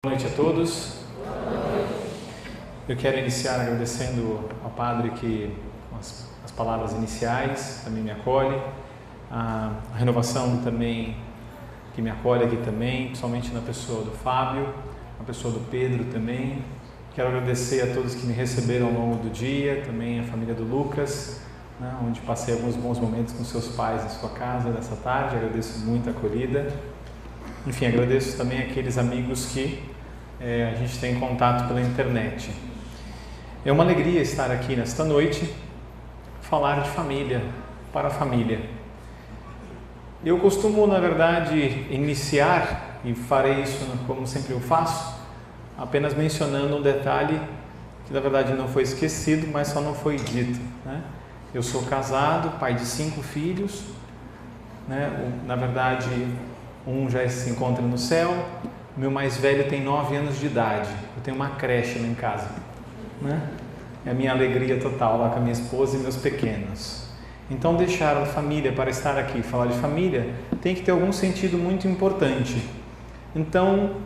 Boa noite a todos. Eu quero iniciar agradecendo ao Padre que as palavras iniciais também me acolhe, a renovação também que me acolhe aqui também, principalmente na pessoa do Fábio, na pessoa do Pedro também. Quero agradecer a todos que me receberam ao longo do dia, também a família do Lucas, onde passei alguns bons momentos com seus pais em sua casa nessa tarde. Agradeço muito a acolhida. Enfim, agradeço também aqueles amigos que a gente tem contato pela internet. É uma alegria estar aqui nesta noite, falar de família, para a família. Eu costumo, na verdade, iniciar, e farei isso como sempre eu faço, apenas mencionando um detalhe que na verdade não foi esquecido, mas só não foi dito, né? Eu sou casado, pai de 5 filhos, né? Na verdade, um já se encontra no céu. Meu mais velho tem 9 anos de idade. Eu tenho uma creche lá em casa, né? É a minha alegria total lá com a minha esposa e meus pequenos. Então, deixar a família para estar aqui, falar de família, tem que ter algum sentido muito importante. Então,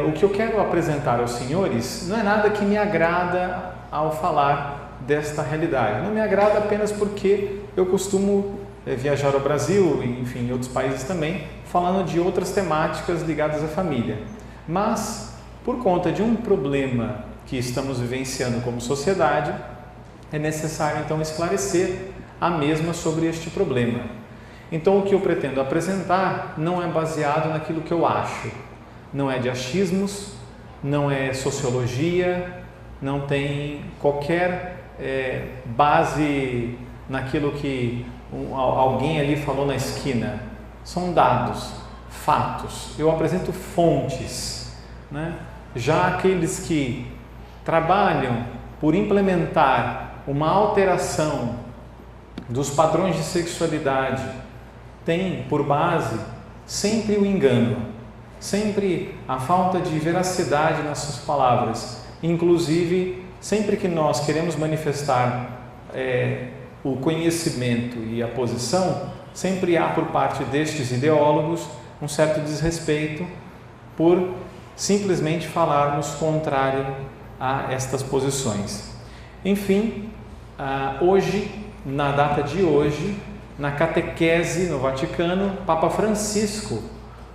o que eu quero apresentar aos senhores não é nada que me agrada ao falar desta realidade. Não me agrada apenas porque eu costumo viajar ao Brasil e, enfim, em outros países também, falando de outras temáticas ligadas à família. Mas, por conta de um problema que estamos vivenciando como sociedade, é necessário, então, esclarecer a mesma sobre este problema. Então, o que eu pretendo apresentar não é baseado naquilo que eu acho, não é de achismos, não é sociologia, não tem qualquer base naquilo que alguém ali falou na esquina. São dados, fatos. Eu apresento fontes, né? Já aqueles que trabalham por implementar uma alteração dos padrões de sexualidade têm por base sempre o engano, sempre a falta de veracidade nas suas palavras. Inclusive, sempre que nós queremos manifestar o conhecimento e a posição, sempre há por parte destes ideólogos um certo desrespeito por simplesmente falarmos contrário a estas posições. Enfim, hoje, na data de hoje, na catequese no Vaticano, Papa Francisco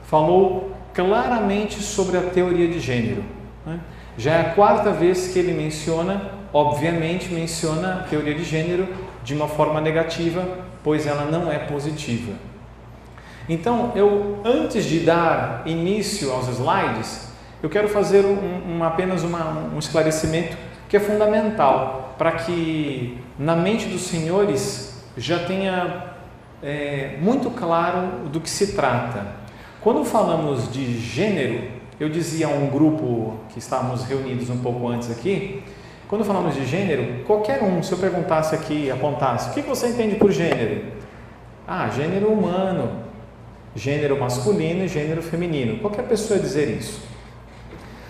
falou claramente sobre a teoria de gênero, né? Já é a 4ª vez que ele obviamente menciona a teoria de gênero de uma forma negativa, pois ela não é positiva. Então, antes de dar início aos slides, eu quero fazer apenas um esclarecimento que é fundamental para que na mente dos senhores já tenha muito claro do que se trata. Quando falamos de gênero, eu dizia a um grupo que estávamos reunidos um pouco antes aqui, quando falamos de gênero, qualquer um, se eu perguntasse aqui, apontasse, o que você entende por gênero? Gênero humano, gênero masculino e gênero feminino. Qualquer pessoa ia dizer isso.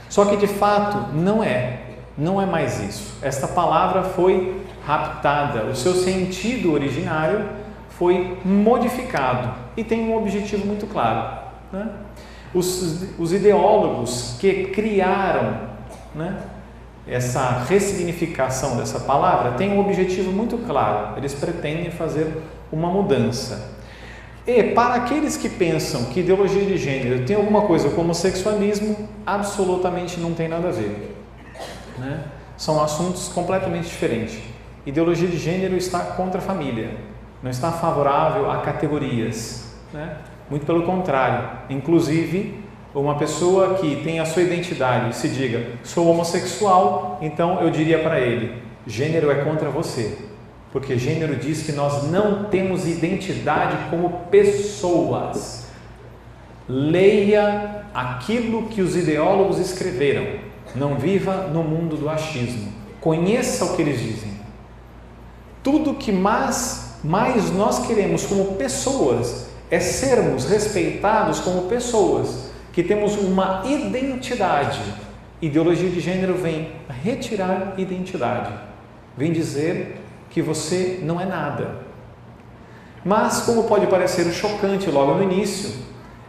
Só que de fato não é mais isso. Esta palavra foi raptada, o seu sentido originário foi modificado e tem um objetivo muito claro, né? Os ideólogos que criaram, né, essa ressignificação dessa palavra têm um objetivo muito claro. Eles pretendem fazer uma mudança. E para aqueles que pensam que ideologia de gênero tem alguma coisa com homossexualismo, absolutamente não tem nada a ver, né? São assuntos completamente diferentes. Ideologia de gênero está contra a família, não está favorável a categorias, né? Muito pelo contrário. Inclusive, uma pessoa que tem a sua identidade e se diga, sou homossexual, então eu diria para ele, gênero é contra você, porque gênero diz que nós não temos identidade como pessoas. Leia aquilo que os ideólogos escreveram, não viva no mundo do achismo, conheça o que eles dizem. Tudo que mais nós queremos como pessoas é sermos respeitados como pessoas, que temos uma identidade. Ideologia de gênero vem retirar identidade, vem dizer que você não é nada. Mas, como pode parecer chocante logo no início,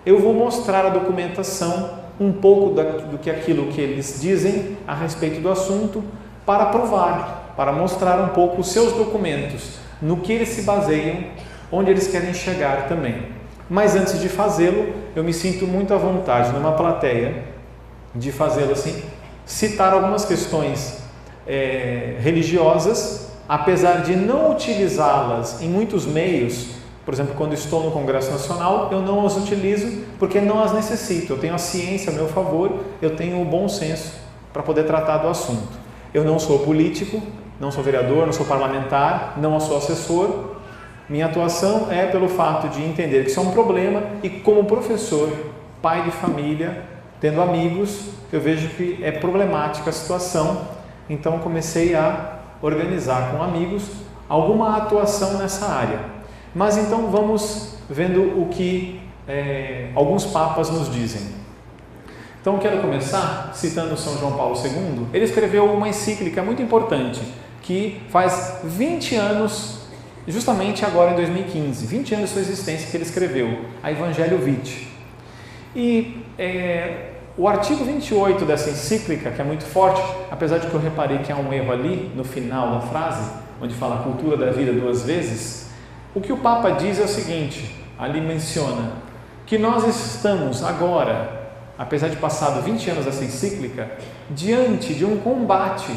eu vou mostrar a documentação um pouco do que aquilo que eles dizem a respeito do assunto para provar, para mostrar um pouco os seus documentos, no que eles se baseiam, onde eles querem chegar também. Mas antes de fazê-lo, eu me sinto muito à vontade numa plateia de fazê-lo assim, citar algumas questões religiosas, apesar de não utilizá-las em muitos meios. Por exemplo, quando estou no Congresso Nacional, eu não as utilizo porque não as necessito. Eu tenho a ciência a meu favor, eu tenho o bom senso para poder tratar do assunto. Eu não sou político, não sou vereador, não sou parlamentar, não sou assessor. Minha atuação é pelo fato de entender que isso é um problema e, como professor, pai de família, tendo amigos, eu vejo que é problemática a situação. Então, comecei a organizar com amigos alguma atuação nessa área. Mas então vamos vendo o que alguns papas nos dizem. Então quero começar citando São João Paulo II. Ele escreveu uma encíclica muito importante, que faz 20 anos, justamente agora em 2015, 20 anos de sua existência que ele escreveu, a Evangelho Vitae. E o artigo 28 dessa encíclica, que é muito forte, apesar de que eu reparei que há um erro ali no final da frase, onde fala a cultura da vida 2 vezes, o que o Papa diz é o seguinte, ali menciona que nós estamos agora, apesar de passado 20 anos dessa encíclica, diante de um combate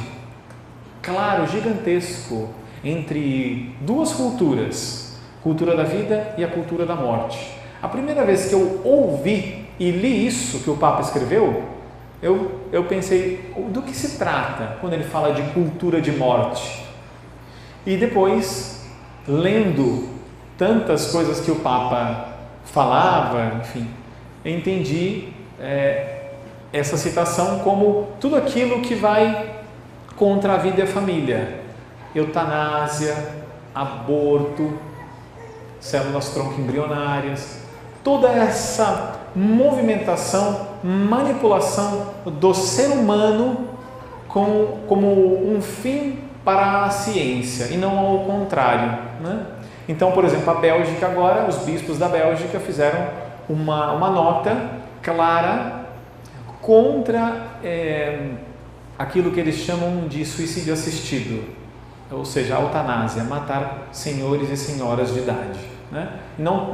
claro, gigantesco, entre 2 culturas, cultura da vida e a cultura da morte. A primeira vez que eu ouvi e li isso que o Papa escreveu, eu pensei, do que se trata quando ele fala de cultura de morte? E depois, lendo tantas coisas que o Papa falava, enfim, entendi essa citação como tudo aquilo que vai contra a vida e a família. Eutanásia, aborto, células tronco embrionárias, toda essa movimentação, manipulação do ser humano como um fim para a ciência e não ao contrário, né? Então, por exemplo, a Bélgica agora, os bispos da Bélgica fizeram uma nota clara contra aquilo que eles chamam de suicídio assistido, ou seja, a eutanásia, matar senhores e senhoras de idade, né?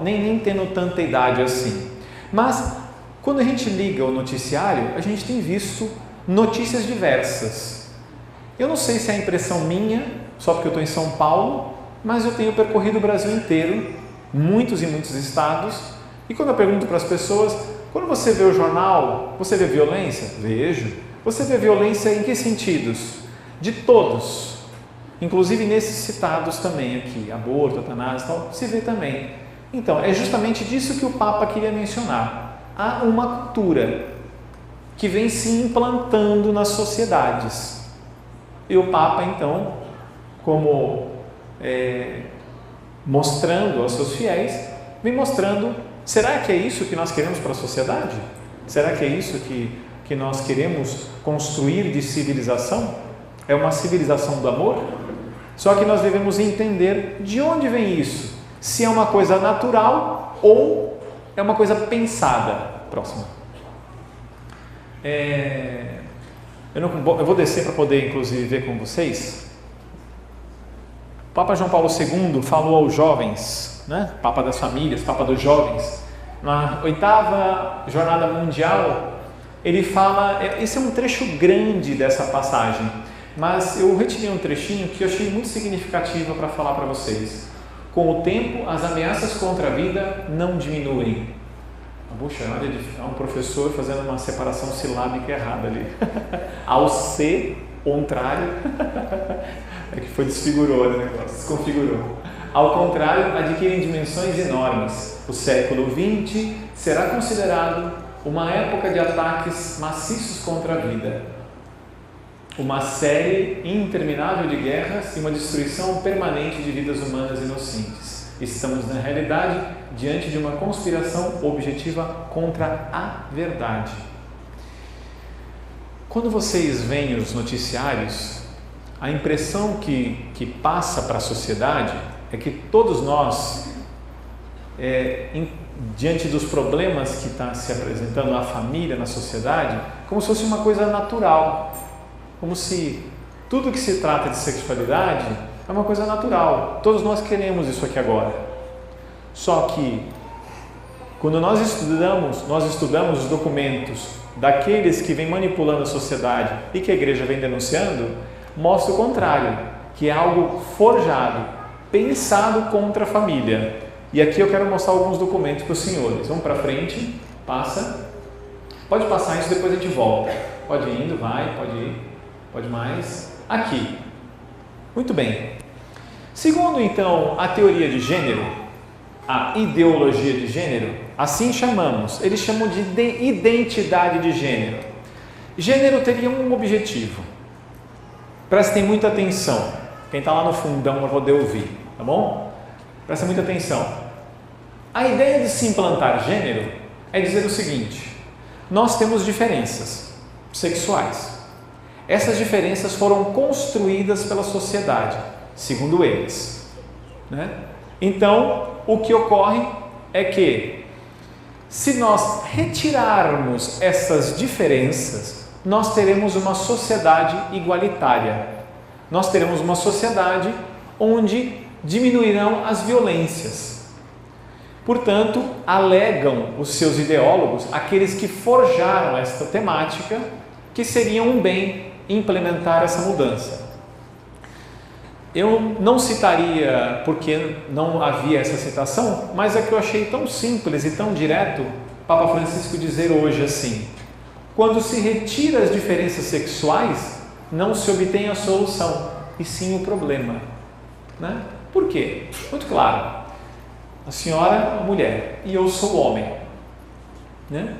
Nem tendo tanta idade assim. Mas, quando a gente liga o noticiário, a gente tem visto notícias diversas. Eu não sei se é a impressão minha, só porque eu estou em São Paulo, mas eu tenho percorrido o Brasil inteiro, muitos e muitos estados, e quando eu pergunto para as pessoas, quando você vê o jornal, você vê violência? Vejo. Você vê violência em que sentidos? De todos. Inclusive nesses citados também aqui, aborto, eutanásia e tal, se vê também. Então, é justamente disso que o Papa queria mencionar. Há uma cultura que vem se implantando nas sociedades. E o Papa, então, como mostrando aos seus fiéis, vem mostrando, será que é isso que nós queremos para a sociedade? Será que é isso que nós queremos construir de civilização? É uma civilização do amor? Só que nós devemos entender de onde vem isso, se é uma coisa natural ou é uma coisa pensada. Próximo. Eu vou descer para poder, inclusive, ver com vocês. O Papa João Paulo II falou aos jovens, né? Papa das famílias, Papa dos jovens, na 8ª Jornada Mundial, ele fala, esse é um trecho grande dessa passagem, mas eu retirei um trechinho que eu achei muito significativo para falar para vocês. Com o tempo, as ameaças contra a vida não diminuem. Puxa, olha, é um professor fazendo uma separação silábica errada ali. Ao ser contrário, é que foi desfigurou, né? Desconfigurou. Ao contrário, adquirem dimensões enormes. O século XX será considerado uma época de ataques maciços contra a vida, uma série interminável de guerras e uma destruição permanente de vidas humanas inocentes. Estamos, na realidade, diante de uma conspiração objetiva contra a verdade. Quando vocês veem os noticiários, a impressão que passa para a sociedade é que todos nós diante dos problemas que está se apresentando na família, na sociedade, como se fosse uma coisa natural, como se tudo que se trata de sexualidade é uma coisa natural. Todos nós queremos isso aqui agora. Só que quando nós estudamos os documentos daqueles que vêm manipulando a sociedade e que a igreja vem denunciando, mostra o contrário, que é algo forjado, pensado contra a família. E aqui eu quero mostrar alguns documentos para os senhores. Vamos para frente, passa. Pode passar isso, depois a gente volta. Pode ir indo, vai, pode ir, pode mais. Aqui. Muito bem. Segundo, então, a teoria de gênero, a ideologia de gênero, assim chamamos, eles chamam de identidade de gênero. Gênero teria um objetivo. Prestem muita atenção. Quem está lá no fundão vai poder ouvir, tá bom? Prestem muita atenção. A ideia de se implantar gênero é dizer o seguinte: nós temos diferenças sexuais. Essas diferenças foram construídas pela sociedade, segundo eles, né? Então, o que ocorre é que, se nós retirarmos essas diferenças, nós teremos uma sociedade igualitária. Nós teremos uma sociedade onde diminuirão as violências. Portanto, alegam os seus ideólogos, aqueles que forjaram esta temática, que seria um bem implementar essa mudança. Eu não citaria porque não havia essa citação, mas é que eu achei tão simples e tão direto Papa Francisco dizer hoje assim: quando se retira as diferenças sexuais, não se obtém a solução, e sim o problema, né? Por quê? Muito claro. A senhora é uma mulher e eu sou homem, né?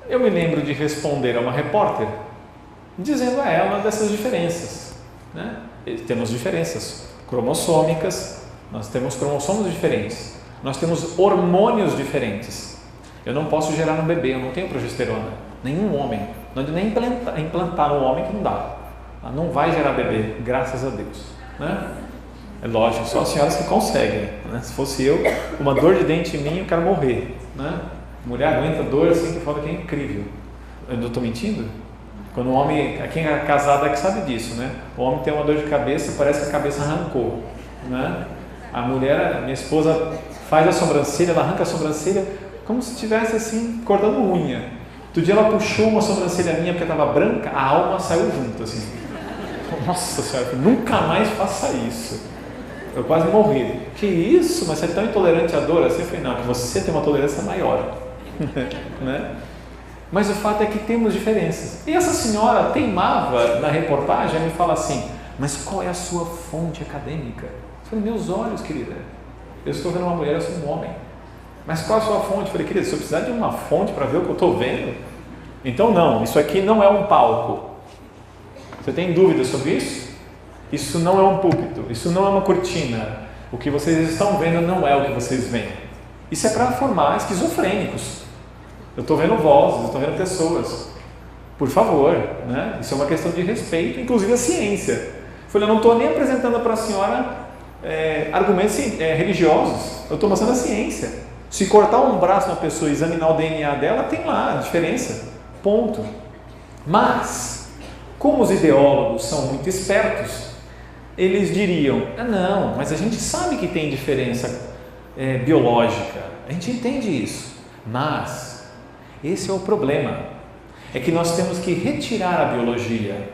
Eu me lembro de responder a uma repórter dizendo a ela dessas diferenças, né? Temos diferenças cromossômicas, nós temos cromossomos diferentes, nós temos hormônios diferentes. Eu não posso gerar um bebê, eu não tenho progesterona, nenhum homem, não é nem implantar no homem que não dá, não vai gerar bebê, graças a Deus, né? É lógico, só as senhoras que conseguem, né? Se fosse eu, uma dor de dente em mim, eu quero morrer, né? Mulher aguenta dor assim que fala que é incrível. Eu não estou mentindo? Quando o homem, quem é casado é que sabe disso, né? O homem tem uma dor de cabeça, parece que a cabeça arrancou, né? A mulher, minha esposa, faz a sobrancelha, ela arranca a sobrancelha como se estivesse assim, cortando unha. Outro dia ela puxou uma sobrancelha minha porque estava branca, a alma saiu junto, assim. Nossa Senhora, nunca mais faça isso. Eu quase morri. Que isso? Mas você é tão intolerante à dor assim? Eu falei, não, que você tem uma tolerância maior. Né? Mas o fato é que temos diferenças. E essa senhora teimava na reportagem, me fala assim: mas qual é a sua fonte acadêmica? Eu falei, meus olhos, querida. Eu estou vendo uma mulher, eu sou um homem. Mas qual é a sua fonte? Eu falei, querida, se eu precisar de uma fonte para ver o que eu estou vendo, então não, isso aqui não é um palco. Você tem dúvidas sobre isso? Isso não é um púlpito, isso não é uma cortina. O que vocês estão vendo não é o que vocês veem. Isso é para formar esquizofrênicos. Eu estou vendo vozes, eu estou vendo pessoas. Por favor, né? Isso é uma questão de respeito, inclusive a ciência. Eu falei, eu não estou nem apresentando para a senhora argumentos religiosos, eu estou mostrando a ciência. Se cortar um braço na pessoa e examinar o DNA dela, tem lá a diferença. Ponto. Mas, como os ideólogos são muito espertos, eles diriam, não, mas a gente sabe que tem diferença biológica, a gente entende isso, mas esse é o problema, é que nós temos que retirar a biologia,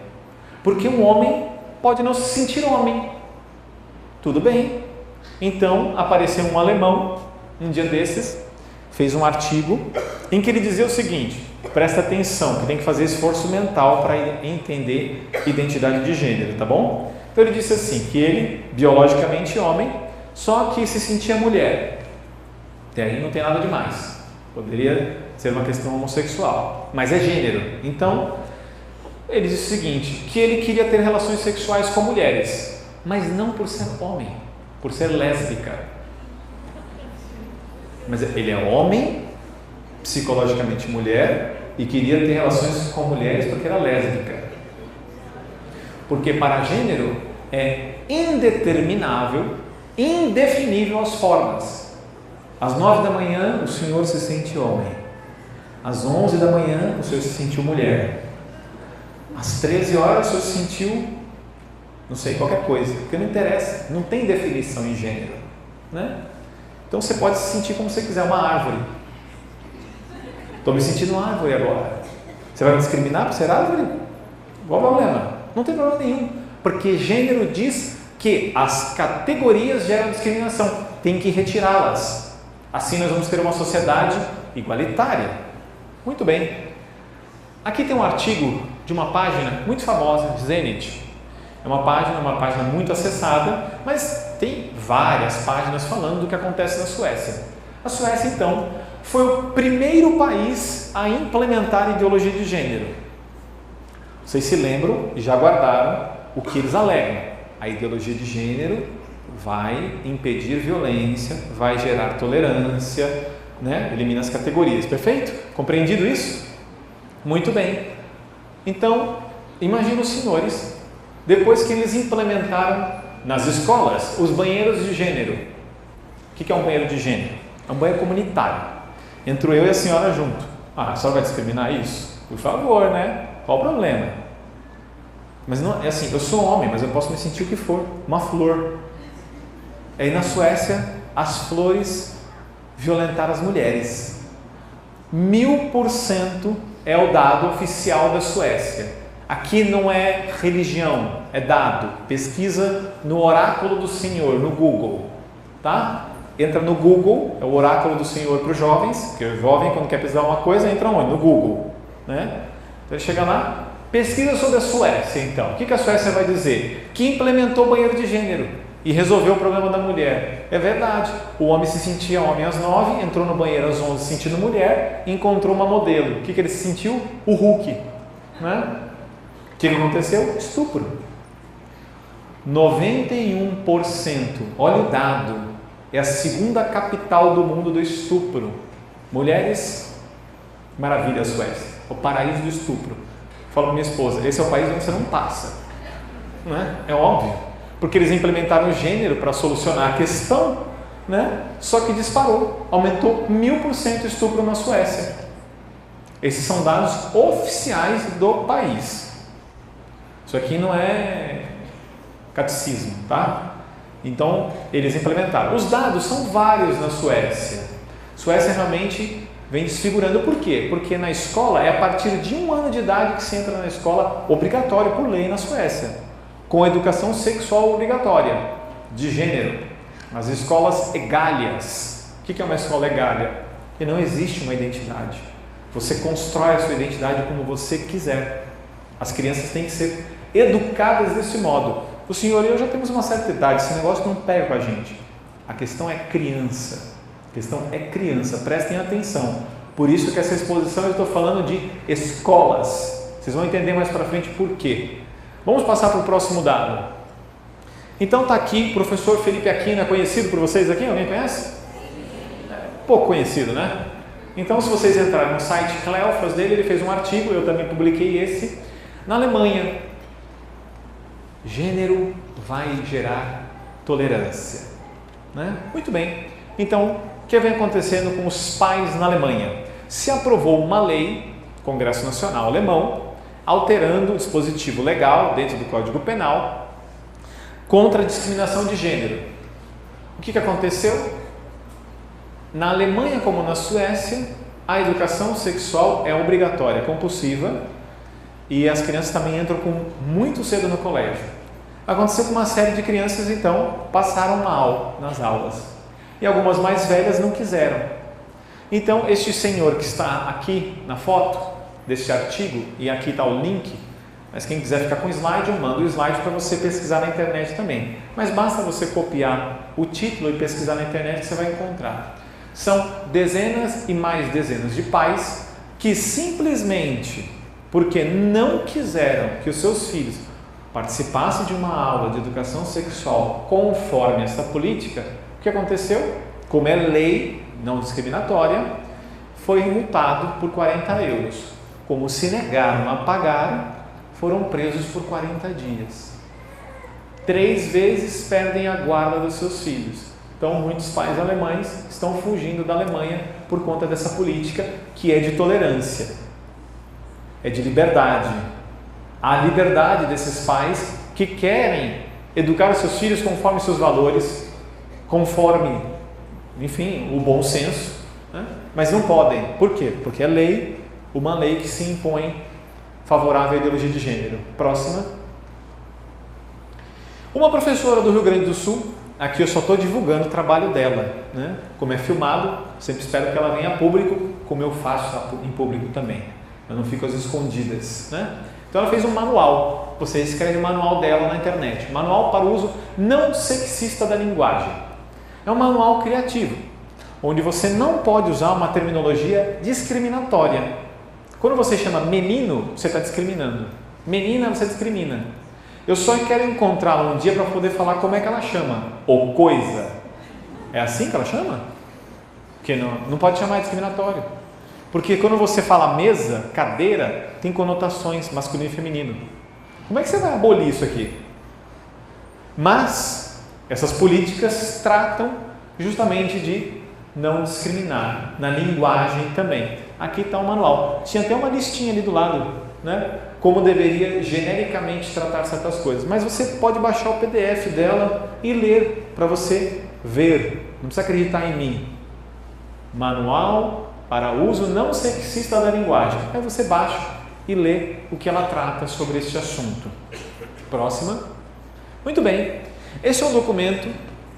porque um homem pode não se sentir homem, tudo bem. Então apareceu um alemão, um dia desses, fez um artigo em que ele dizia o seguinte, presta atenção, que tem que fazer esforço mental para entender identidade de gênero, tá bom? Então ele disse assim, que ele, biologicamente homem, só que se sentia mulher. Até aí não tem nada demais. Poderia ser uma questão homossexual, mas é gênero. Então, ele disse o seguinte, que ele queria ter relações sexuais com mulheres, mas não por ser homem, por ser lésbica. Mas ele é homem, psicologicamente mulher, e queria ter relações com mulheres porque era lésbica. Porque para gênero é indeterminável, indefinível as formas. Às 9 da manhã, o senhor se sente homem. Às 11 da manhã, o senhor se sentiu mulher. Às 13 horas, o senhor se sentiu, não sei, qualquer coisa, porque não interessa, não tem definição em gênero, né? Então você pode se sentir como você quiser, uma árvore. Estou me sentindo uma árvore agora. Você vai me discriminar por ser árvore? Qual o problema? Não tem problema nenhum, porque gênero diz que as categorias geram discriminação, tem que retirá-las. Assim nós vamos ter uma sociedade igualitária. Muito bem. Aqui tem um artigo de uma página muito famosa, Zenit. É uma página muito acessada, mas tem várias páginas falando do que acontece na Suécia. A Suécia, então, foi o primeiro país a implementar a ideologia de gênero. Vocês se lembram e já guardaram o que eles alegam. A ideologia de gênero vai impedir violência, vai gerar tolerância, né? Elimina as categorias. Perfeito? Compreendido isso? Muito bem. Então, imagina os senhores, depois que eles implementaram nas escolas os banheiros de gênero. O que é um banheiro de gênero? É um banheiro comunitário. Entro eu e a senhora junto. A senhora vai discriminar isso? Por favor, né? Qual o problema? Mas não é assim, eu sou homem, mas eu posso me sentir o que for, uma flor. Aí na Suécia, as flores violentaram as mulheres. 1000% é o dado oficial da Suécia. Aqui não é religião, é dado. Pesquisa no Oráculo do Senhor, no Google, tá? Entra no Google, é o Oráculo do Senhor para os jovens, porque o jovem, quando quer pesquisar uma coisa, entra onde? No Google, né? Então ele chega lá, pesquisa sobre a Suécia, então. O que a Suécia vai dizer? Que implementou o banheiro de gênero e resolveu o problema da mulher. É verdade, o homem se sentia homem às 9, entrou no banheiro às 11 se sentindo mulher, encontrou uma modelo. O que ele se sentiu? O Hulk, né? O que aconteceu? Estupro. 91%, olha o dado, é a segunda capital do mundo do estupro. Mulheres, maravilha a Suécia, o paraíso do estupro. Falo para minha esposa, esse é o país onde você não passa, né? É óbvio, porque eles implementaram o gênero para solucionar a questão, né? Só que disparou, aumentou 1000% o estupro na Suécia. Esses são dados oficiais do país. Isso aqui não é catecismo, tá? Então, eles implementaram. Os dados são vários na Suécia. Suécia realmente vem desfigurando. Por quê? Porque na escola, é a partir de 1 ano de idade que se entra na escola, obrigatório por lei na Suécia, com educação sexual obrigatória, de gênero. As escolas egálias. O que é uma escola egália? Que não existe uma identidade. Você constrói a sua identidade como você quiser. As crianças têm que ser educadas desse modo. O senhor e eu já temos uma certa idade, esse negócio não pega com a gente. A questão é criança. A questão é criança, prestem atenção. Por isso que essa exposição eu estou falando de escolas. Vocês vão entender mais para frente por quê. Vamos passar para o próximo dado. Então está aqui o professor Felipe Aquino, é conhecido por vocês aqui? Alguém conhece? Pouco conhecido, né? Então se vocês entrarem no site Cleofas dele, ele fez um artigo, eu também publiquei esse, na Alemanha. Gênero vai gerar tolerância, né? Muito bem. Então, o que vem acontecendo com os pais na Alemanha? Se aprovou uma lei, Congresso Nacional Alemão, alterando o dispositivo legal dentro do Código Penal contra a discriminação de gênero. O que aconteceu? Na Alemanha, como na Suécia, a educação sexual é obrigatória, compulsiva, e as crianças também entram muito cedo no colégio. Aconteceu com uma série de crianças, então, passaram mal nas aulas. E algumas mais velhas não quiseram. Então, este senhor que está aqui na foto, deste artigo, e aqui está o link, mas quem quiser ficar com o slide, eu mando o slide para você pesquisar na internet também. Mas basta você copiar o título e pesquisar na internet que você vai encontrar. São dezenas e mais dezenas de pais que simplesmente porque não quiseram que os seus filhos participassem de uma aula de educação sexual conforme essa política, o que aconteceu? Como é lei não discriminatória, foi multado por 40 euros. Como se negaram a pagar, foram presos por 40 dias. 3 vezes perdem a guarda dos seus filhos. Então, muitos pais alemães estão fugindo da Alemanha por conta dessa política que é de tolerância, é de liberdade. A liberdade desses pais que querem educar os seus filhos conforme seus valores, conforme, enfim, o bom senso, né? Mas não podem. Por quê? Porque é lei, uma lei que se impõe favorável à ideologia de gênero. Próxima. Uma professora do Rio Grande do Sul, aqui eu só estou divulgando o trabalho dela, né? Como é filmado, sempre espero que ela venha a público, como eu faço em público também. Eu não fico às escondidas, né? Então ela fez um manual, você escreve o manual dela na internet, manual para o uso não sexista da linguagem. É um manual criativo, onde você não pode usar uma terminologia discriminatória. Quando você chama menino, você está discriminando. Menina, você discrimina. Eu só quero encontrá-la um dia para poder falar como é que ela chama. Ou coisa. É assim que ela chama? Porque não pode chamar discriminatório. Porque quando você fala mesa, cadeira, tem conotações masculino e feminino. Como é que você vai abolir isso aqui? Mas essas políticas tratam justamente de não discriminar, na linguagem também. Aqui está o manual. Tinha até uma listinha ali do lado, né? Como deveria genericamente tratar certas coisas. Mas você pode baixar o PDF dela e ler para você ver. Não precisa acreditar em mim. Manual para uso não sexista da linguagem. Aí você baixa e lê o que ela trata sobre este assunto. Próxima. Muito bem. Esse é um documento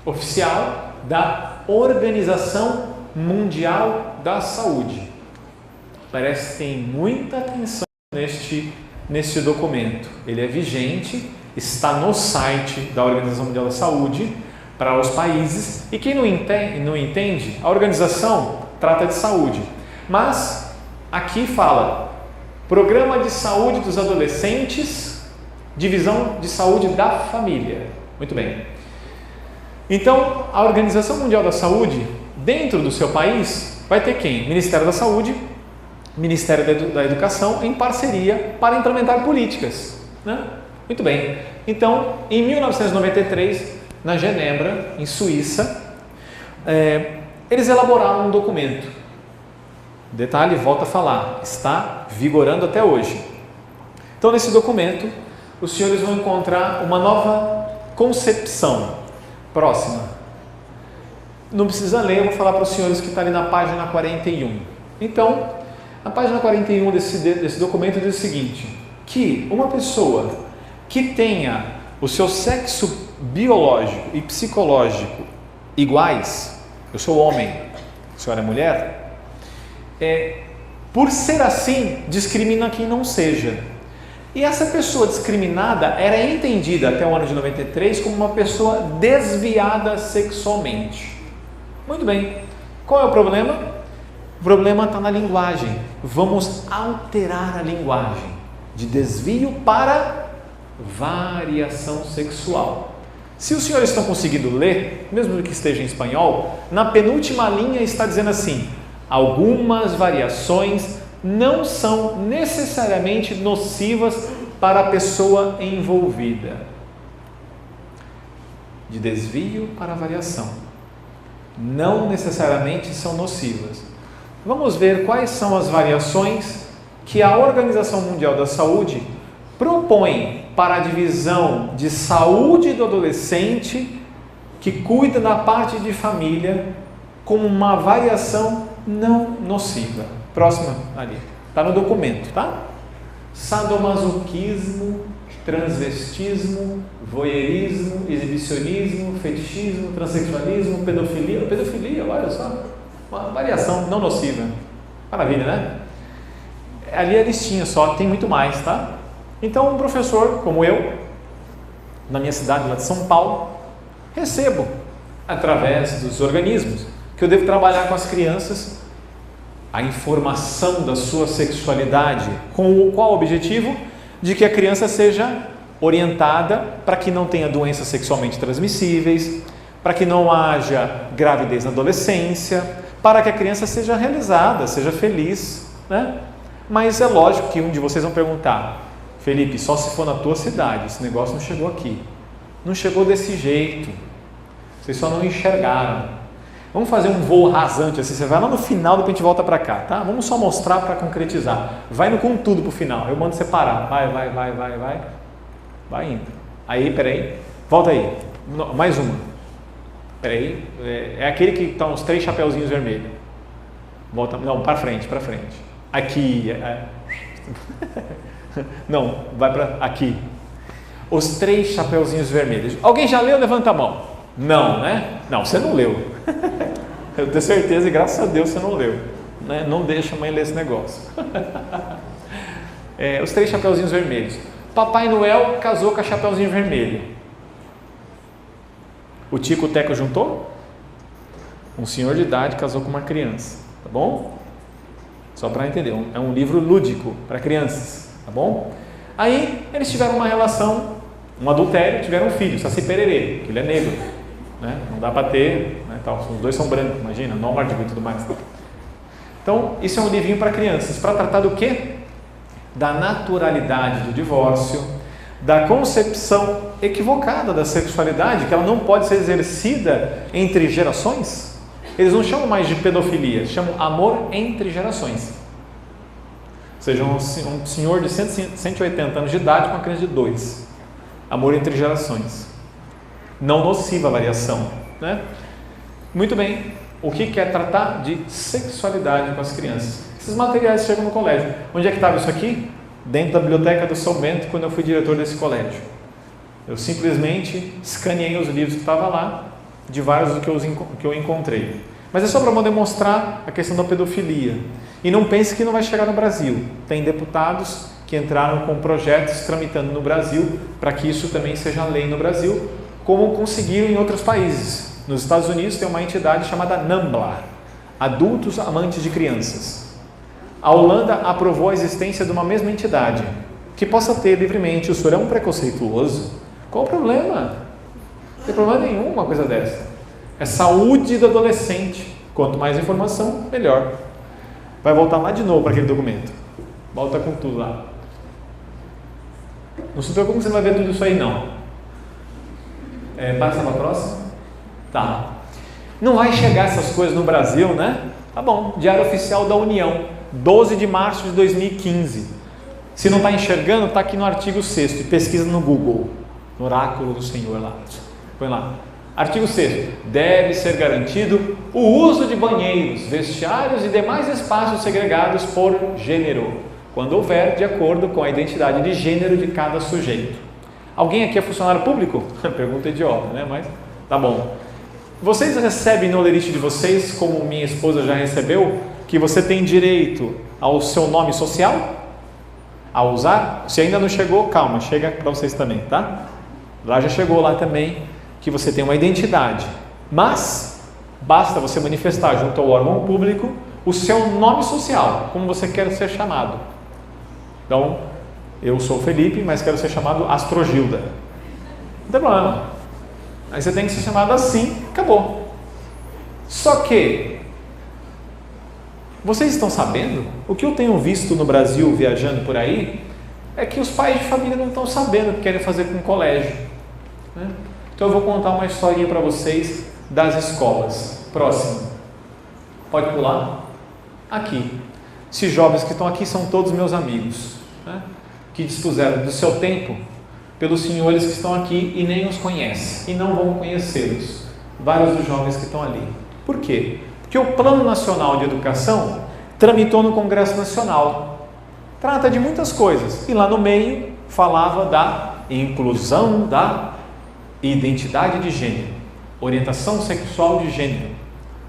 oficial da Organização Mundial da Saúde. Parece que tem muita atenção neste documento. Ele é vigente, está no site da Organização Mundial da Saúde para os países. E quem não entende, a organização trata de saúde. Mas aqui fala Programa de Saúde dos Adolescentes, Divisão de Saúde da Família. Muito bem. Então, a Organização Mundial da Saúde, dentro do seu país, vai ter quem? Ministério da Saúde, Ministério da Educação, em parceria para implementar políticas, né? Muito bem. Então, em 1993, na Genebra, em Suíça, eles elaboraram um documento. Detalhe, volta a falar, está vigorando até hoje. Então, nesse documento, os senhores vão encontrar uma nova concepção. Próxima. Não precisa ler, eu vou falar para os senhores que está ali na página 41. Então, a página 41 desse documento diz o seguinte, que uma pessoa que tenha o seu sexo biológico e psicológico iguais, eu sou homem, a senhora é mulher, por ser assim, discrimina quem não seja. E essa pessoa discriminada era entendida até o ano de 93 como uma pessoa desviada sexualmente. Muito bem. Qual é o problema? O problema está na linguagem. Vamos alterar a linguagem de desvio para variação sexual. Se os senhores estão conseguindo ler, mesmo que esteja em espanhol, na penúltima linha está dizendo assim: algumas variações não são necessariamente nocivas para a pessoa envolvida. De desvio para variação. Não necessariamente são nocivas. Vamos ver quais são as variações que a Organização Mundial da Saúde propõe para a divisão de saúde do adolescente que cuida da parte de família como uma variação não nociva. Próxima ali, está no documento, tá? Sadomasoquismo, transvestismo, voyeurismo, exibicionismo, fetichismo, transexualismo, pedofilia, olha só, uma variação não nociva. Maravilha, né? Ali é a listinha só, tem muito mais, tá? Então, um professor como eu, na minha cidade lá de São Paulo, recebo, através dos organismos, que eu devo trabalhar com as crianças a informação da sua sexualidade, com qual objetivo? De que a criança seja orientada para que não tenha doenças sexualmente transmissíveis, para que não haja gravidez na adolescência, para que a criança seja realizada, seja feliz, né? Mas é lógico que um de vocês vão perguntar: Felipe, só se for na tua cidade, esse negócio não chegou aqui. Não chegou desse jeito. Vocês só não enxergaram. Vamos fazer um voo rasante assim, você vai lá no final, depois a gente volta para cá, tá? Vamos só mostrar para concretizar. Vai no com tudo pro final, eu mando você parar. Vai indo. Aí, peraí, volta aí. Mais uma. Peraí, é aquele que estão os 3 chapeuzinhos vermelhos. Volta, não, para frente. Aqui. Não, vai para aqui. Os 3 chapeuzinhos vermelhos. Alguém já leu? Levanta a mão. Não, né? Não, você não leu. Eu tenho certeza e graças a Deus você não leu. Né? Não deixa a mãe ler esse negócio. Os 3 chapeuzinhos vermelhos. Papai Noel casou com a chapeuzinho vermelho. O Tico e o Teco juntou? Um senhor de idade casou com uma criança. Tá bom? Só para entender. É um livro lúdico para crianças. Tá bom? Aí eles tiveram uma relação, um adultério, tiveram um filho, Saci Pererê, que ele é negro, né? Não dá para ter, né, tal. Os 2 são brancos, imagina, nórdico e tudo mais. Então, isso é um livrinho para crianças, para tratar do quê? Da naturalidade do divórcio, da concepção equivocada da sexualidade, que ela não pode ser exercida entre gerações. Eles não chamam mais de pedofilia, chamam amor entre gerações. Ou seja, um senhor de 180 anos de idade com uma criança de 2. Amor entre gerações. Não nociva a variação, né? Muito bem. O que é tratar de sexualidade com as crianças? Esses materiais chegam no colégio. Onde é que estava isso aqui? Dentro da biblioteca do São Bento, quando eu fui diretor desse colégio. Eu simplesmente escaneei os livros que estavam lá, de vários que eu encontrei. Mas é só para poder mostrar a questão da pedofilia. E não pense que não vai chegar no Brasil. Tem deputados que entraram com projetos tramitando no Brasil para que isso também seja lei no Brasil, como conseguiram em outros países. Nos Estados Unidos tem uma entidade chamada NAMBLA, Adultos Amantes de Crianças. A Holanda aprovou a existência de uma mesma entidade, que possa ter livremente. O senhor é um preconceituoso? Qual o problema? Não tem problema nenhum uma coisa dessa. É saúde do adolescente. Quanto mais informação, melhor. Vai voltar lá de novo para aquele documento. Volta com tudo lá. Não se preocupe que você não vai ver tudo isso aí, não. Passa para a próxima. Tá. Não vai chegar essas coisas no Brasil, né? Tá bom. Diário Oficial da União, 12 de março de 2015. Se não está enxergando, está aqui no artigo 6º. Pesquisa no Google. No oráculo do Senhor lá. Põe lá. Artigo 6º. Deve ser garantido o uso de banheiros, vestiários e demais espaços segregados por gênero, quando houver de acordo com a identidade de gênero de cada sujeito. Alguém aqui é funcionário público? Pergunta idiota, né? Mas tá bom. Vocês recebem no lerite de vocês, como minha esposa já recebeu, que você tem direito ao seu nome social? A usar? Se ainda não chegou, calma, chega para vocês também, tá? Lá já chegou lá também, que você tem uma identidade, mas basta você manifestar junto ao órgão público o seu nome social, como você quer ser chamado. Então, eu sou Felipe, mas quero ser chamado Astrogilda. Não tem problema. Aí você tem que ser chamado assim, acabou. Só que, vocês estão sabendo, o que eu tenho visto no Brasil viajando por aí, é que os pais de família não estão sabendo o que querem fazer com o colégio, né? Então eu vou contar uma historinha para vocês das escolas. Próximo. Pode pular? Aqui. Esses jovens que estão aqui são todos meus amigos, né? Que dispuseram do seu tempo pelos senhores que estão aqui e nem os conhecem e não vão conhecê-los. Vários dos jovens que estão ali. Por quê? Porque o Plano Nacional de Educação tramitou no Congresso Nacional. Trata de muitas coisas. E lá no meio falava da inclusão da identidade de gênero, orientação sexual de gênero.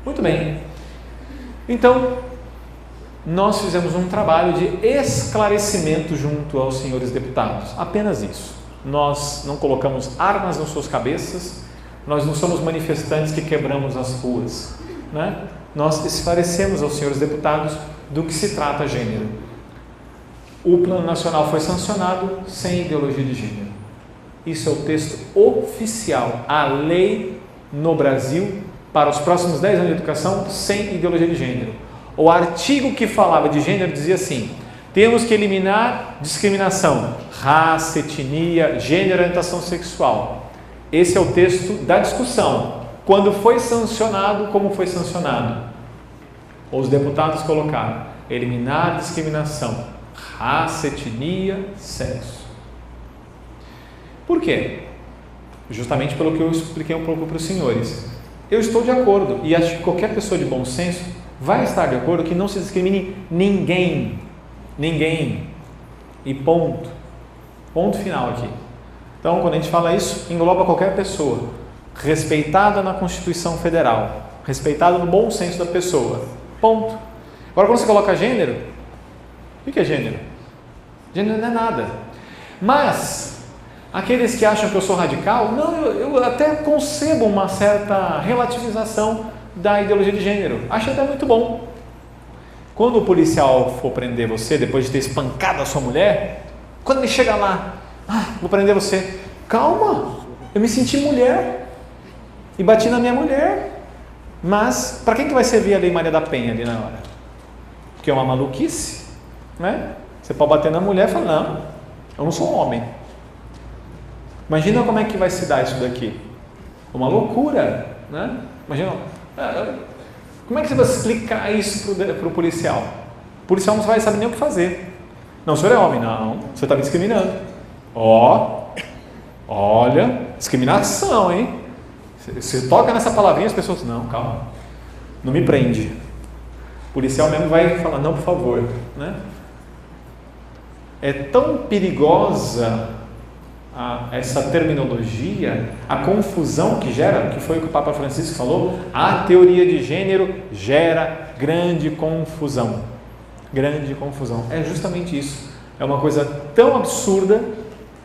Muito bem. Então, nós fizemos um trabalho de esclarecimento junto aos senhores deputados. Apenas isso. Nós não colocamos armas nas suas cabeças, nós não somos manifestantes que quebramos as ruas, né? Nós esclarecemos aos senhores deputados do que se trata gênero. O Plano Nacional foi sancionado sem ideologia de gênero. Isso é o texto oficial, a lei no Brasil para os próximos 10 anos de educação sem ideologia de gênero. O artigo que falava de gênero dizia assim: temos que eliminar discriminação, raça, etnia, gênero e orientação sexual. Esse é o texto da discussão. quando foi sancionado, como foi sancionado? Os deputados colocaram: eliminar a discriminação, raça, etnia, sexo. Por quê? Justamente pelo que eu expliquei um pouco para os senhores. Eu estou de acordo, e acho que qualquer pessoa de bom senso vai estar de acordo que não se discrimine ninguém. Ninguém. E ponto. Ponto final aqui. Então, quando a gente fala isso, engloba qualquer pessoa, respeitada na Constituição Federal, respeitada no bom senso da pessoa. Ponto. Agora, quando você coloca gênero, o que é gênero? Gênero não é nada. Mas aqueles que acham que eu sou radical, não, eu até concebo uma certa relativização da ideologia de gênero. Acho até muito bom. Quando o policial for prender você, depois de ter espancado a sua mulher, quando ele chega lá, vou prender você. Calma, eu me senti mulher e bati na minha mulher. Mas, para quem que vai servir a Lei Maria da Penha ali na hora? Porque é uma maluquice, né? Você pode bater na mulher e falar: não, eu não sou um homem. Imagina como é que vai se dar isso daqui. Uma loucura, né? Imagina, como é que você vai explicar isso para o policial? O policial não vai saber nem o que fazer. Não, o senhor é homem. Não, você está me discriminando. Olha, discriminação, hein? Você toca nessa palavrinha, as pessoas: não, calma, não me prende. O policial mesmo vai falar: não, por favor, né? É tão perigosa essa terminologia, a confusão que gera, que foi o que o Papa Francisco falou: a teoria de gênero gera grande confusão. Grande confusão. É justamente isso. É uma coisa tão absurda,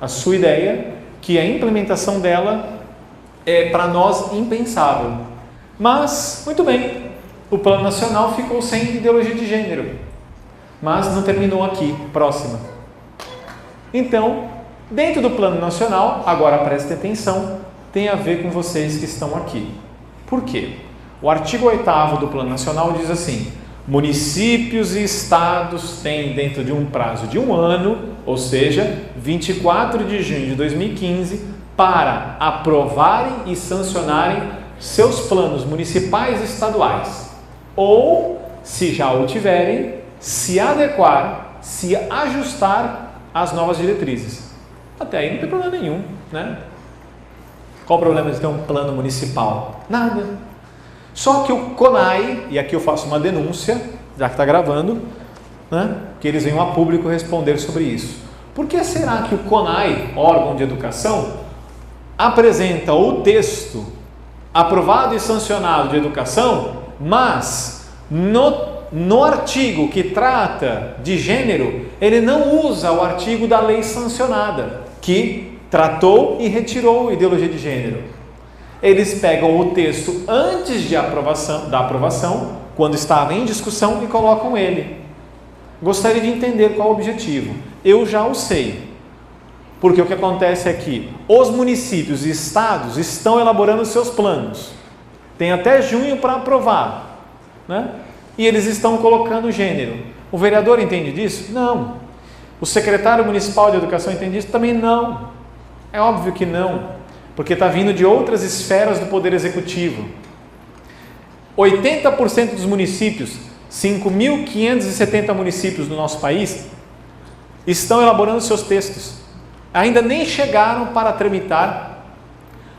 a sua ideia, que a implementação dela é para nós impensável. Mas, muito bem, o Plano Nacional ficou sem ideologia de gênero, mas não terminou aqui. Próxima. Então, dentro do Plano Nacional, agora prestem atenção, tem a ver com vocês que estão aqui. Por quê? O artigo 8º do Plano Nacional diz assim: municípios e estados têm, dentro de um prazo de 1 ano, ou seja, 24 de junho de 2015, para aprovarem e sancionarem seus planos municipais e estaduais, ou, se já o tiverem, se adequar, se ajustar às novas diretrizes. Até aí não tem problema nenhum, né? Qual o problema de ter um plano municipal? Nada. Só que o CONAI, e aqui eu faço uma denúncia, já que está gravando, né, que eles venham a público responder sobre isso. Por que será que o CONAI, órgão de educação, apresenta o texto aprovado e sancionado de educação, mas no artigo que trata de gênero, ele não usa o artigo da lei sancionada, que tratou e retirou a ideologia de gênero? Eles pegam o texto antes da aprovação, quando estava em discussão, e colocam ele. Gostaria de entender qual o objetivo. Eu já o sei. Porque o que acontece é que os municípios e estados estão elaborando seus planos. Tem até junho para aprovar, né? E eles estão colocando gênero. O vereador entende disso? Não. O secretário municipal de educação entende disso? Também não. É óbvio que não. Porque está vindo de outras esferas do poder executivo. 80% dos municípios, 5.570 municípios do nosso país, estão elaborando seus textos. Ainda nem chegaram para tramitar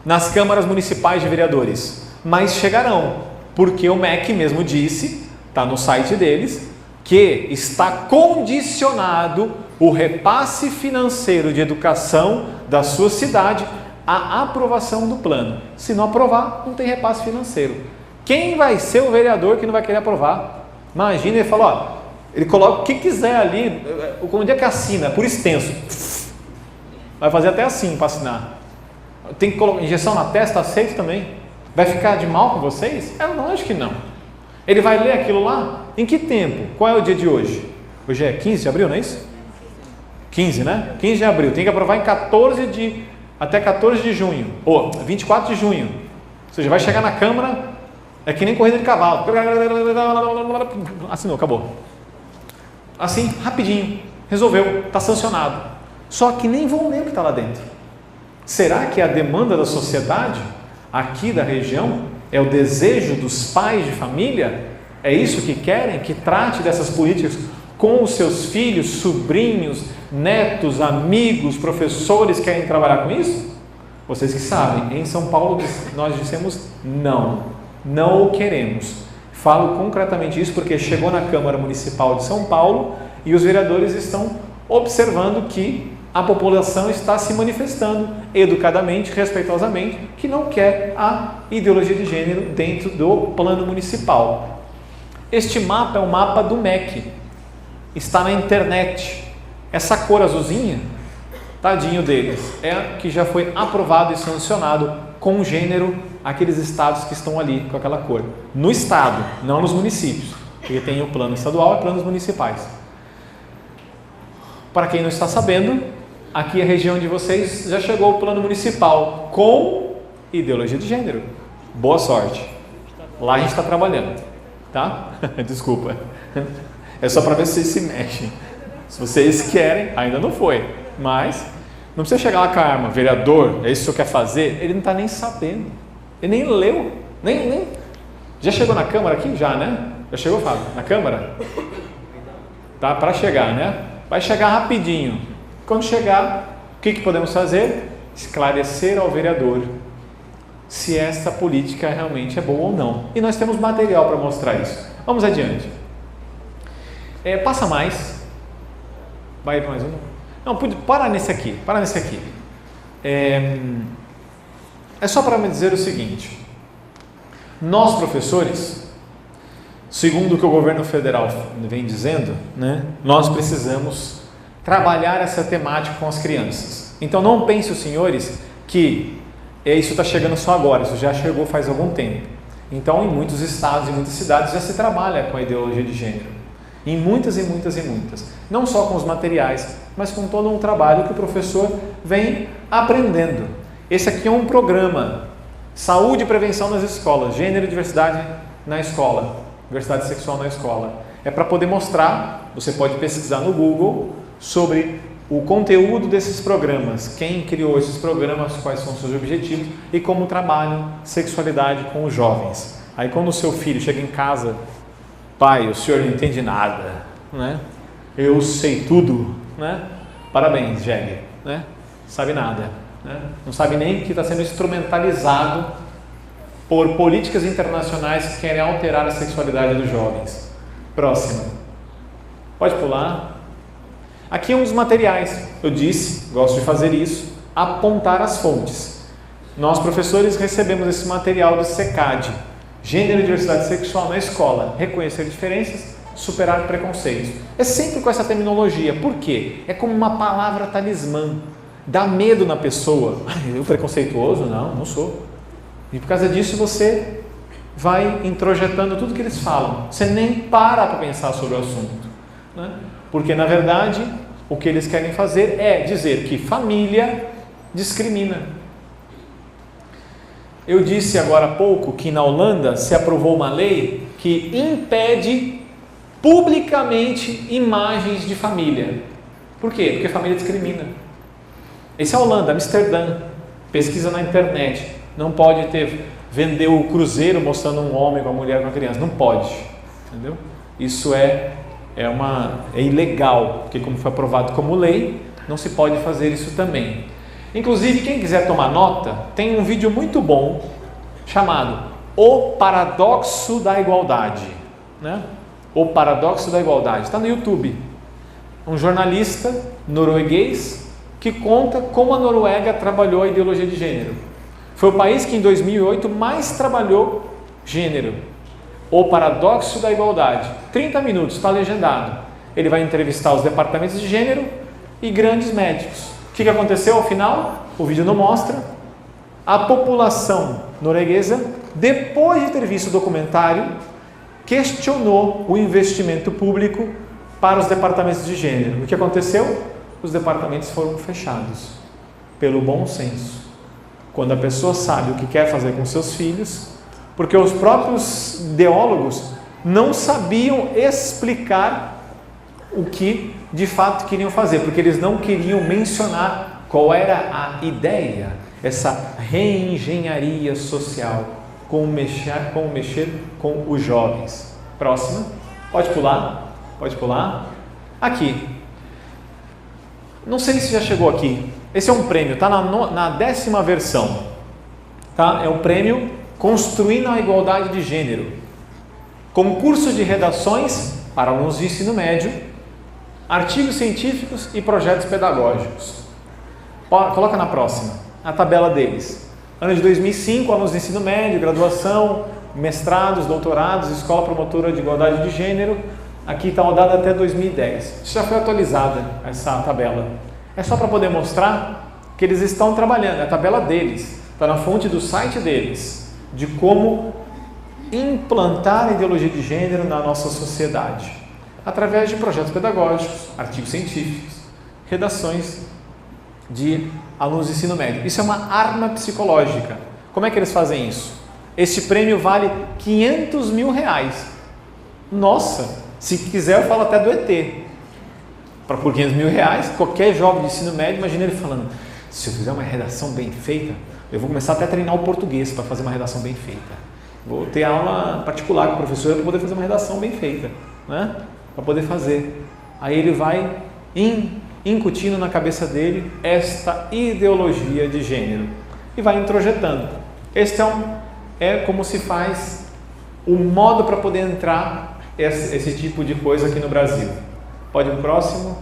nas câmaras municipais de vereadores, mas chegarão, porque o MEC mesmo disse, está no site deles, que está condicionado o repasse financeiro de educação da sua cidade à aprovação do plano. Se não aprovar, não tem repasse financeiro. Quem vai ser o vereador que não vai querer aprovar? Imagina, ele fala, ele coloca o que quiser ali, onde é que assina? Por extenso. Vai fazer até assim para assinar. Tem que colocar injeção na testa, aceito também? Vai ficar de mal com vocês? É lógico que não. Ele vai ler aquilo lá? Em que tempo? Qual é o dia de hoje? Hoje é 15 de abril, não é isso? 15, né? 15 de abril. Tem que aprovar em até 14 de junho. Ou 24 de junho. Ou seja, vai chegar na Câmara, é que nem corrida de cavalo. Assinou, acabou. Assim, rapidinho. Resolveu, está sancionado. Só que nem vão ler o que está lá dentro. Será que é a demanda da sociedade, aqui da região, É o desejo dos pais de família? É isso que querem? Que trate dessas políticas com os seus filhos, sobrinhos, netos, amigos, professores querem trabalhar com isso? Vocês que sabem, em São Paulo nós dissemos não, não o queremos. Falo concretamente isso porque chegou na Câmara Municipal de São Paulo e os vereadores estão observando que a população está se manifestando educadamente, respeitosamente, que não quer a ideologia de gênero dentro do plano municipal. Este mapa é um mapa do MEC, está na internet. Essa cor azulzinha, tadinho deles, é que já foi aprovado e sancionado com gênero aqueles estados que estão ali com aquela cor. No estado, não nos municípios, porque tem o plano estadual e planos municipais. Para quem não está sabendo, aqui a região de vocês já chegou o plano municipal com ideologia de gênero. Boa sorte. Lá a gente está trabalhando, tá? Desculpa. É só para ver se vocês se mexem. Se vocês querem, ainda não foi, mas não precisa chegar lá com a arma, vereador, é isso que o senhor quer fazer? Ele não está nem sabendo, ele nem leu, nem. Já chegou na Câmara aqui? Já, né? Já chegou, Fábio? Na Câmara? Tá para chegar, né? Vai chegar rapidinho. Quando chegar, o que podemos fazer? Esclarecer ao vereador se esta política realmente é boa ou não. E nós temos material para mostrar isso. Vamos adiante. Passa mais. Vai para mais um. Não, para nesse aqui. É só para me dizer o seguinte. Nós, professores, segundo o que o governo federal vem dizendo, né, nós precisamos trabalhar essa temática com as crianças. Então não pensem, os senhores, que isso está chegando só agora, isso já chegou faz algum tempo. Então, em muitos estados e muitas cidades já se trabalha com a ideologia de gênero. Em muitas e muitas e muitas. Não só com os materiais, mas com todo um trabalho que o professor vem aprendendo. Esse aqui é um programa, Saúde e Prevenção nas Escolas, Gênero e Diversidade na Escola, Diversidade Sexual na Escola. É para poder mostrar, você pode pesquisar no Google, sobre o conteúdo desses programas, quem criou esses programas, quais são os seus objetivos e como trabalham sexualidade com os jovens. Aí quando o seu filho chega em casa, pai, o senhor não entende nada, né? Eu sei tudo, né? Parabéns, Jeg, né? Sabe nada, né? Não sabe nem que está sendo instrumentalizado por políticas internacionais que querem alterar a sexualidade dos jovens. Próximo. Pode pular. Aqui é um dos materiais. Eu disse, gosto de fazer isso, apontar as fontes. Nós, professores, recebemos esse material do SECAD, Gênero e Diversidade Sexual na Escola, reconhecer diferenças, superar preconceitos. É sempre com essa terminologia. Por quê? É como uma palavra talismã. Dá medo na pessoa. Eu preconceituoso? Não sou. E por causa disso você vai introjetando tudo que eles falam. Você nem para pensar sobre o assunto, né? Porque, na verdade, o que eles querem fazer é dizer que família discrimina. Eu disse agora há pouco que na Holanda se aprovou uma lei que impede publicamente imagens de família. Por quê? Porque família discrimina. Esse é a Holanda, Amsterdã. Pesquisa na internet. Não pode vender o cruzeiro mostrando um homem com uma mulher com uma criança. Não pode. Entendeu? Isso é ilegal, porque como foi aprovado como lei, não se pode fazer isso também. Inclusive, quem quiser tomar nota, tem um vídeo muito bom chamado O Paradoxo da Igualdade, né? O Paradoxo da Igualdade, está no YouTube. Um jornalista norueguês que conta como a Noruega trabalhou a ideologia de gênero. Foi o país que em 2008 mais trabalhou gênero. O Paradoxo da Igualdade, 30 minutos, está legendado. Ele vai entrevistar os departamentos de gênero e grandes médicos. O que aconteceu ao final? O vídeo não mostra. A população norueguesa, depois de ter visto o documentário, questionou o investimento público para os departamentos de gênero. O que aconteceu? Os departamentos foram fechados pelo bom senso. Quando a pessoa sabe o que quer fazer com seus filhos, porque os próprios ideólogos não sabiam explicar o que de fato queriam fazer, porque eles não queriam mencionar qual era a ideia, essa reengenharia social. como mexer com os jovens. Próxima. Pode pular. Pode pular. Aqui. Não sei se já chegou aqui. Esse é um prêmio, está na 10ª versão. Tá? É um prêmio Construindo a Igualdade de Gênero. Concurso de redações para alunos de ensino médio, artigos científicos e projetos pedagógicos. Coloca na próxima, a tabela deles. Ano de 2005, alunos de ensino médio, graduação, mestrados, doutorados, Escola Promotora de Igualdade de Gênero. Aqui está o dado até 2010. Isso já foi atualizada, essa tabela. É só para poder mostrar que eles estão trabalhando, é a tabela deles. Está na fonte do site deles, de como implantar a ideologia de gênero na nossa sociedade, através de projetos pedagógicos, artigos científicos, redações de alunos de ensino médio. Isso é uma arma psicológica. Como é que eles fazem isso? Este prêmio vale R$500 mil. Nossa, se quiser eu falo até do ET. Por R$500 mil, qualquer jovem de ensino médio, imagina ele falando, se eu fizer uma redação bem feita, eu vou começar até a treinar o português para fazer uma redação bem feita. Vou ter aula particular com o professor para poder fazer uma redação bem feita, né? Para poder fazer. Aí ele vai incutindo na cabeça dele esta ideologia de gênero e vai introjetando. Este é como se faz o modo para poder entrar esse tipo de coisa aqui no Brasil. Pode ir para o próximo.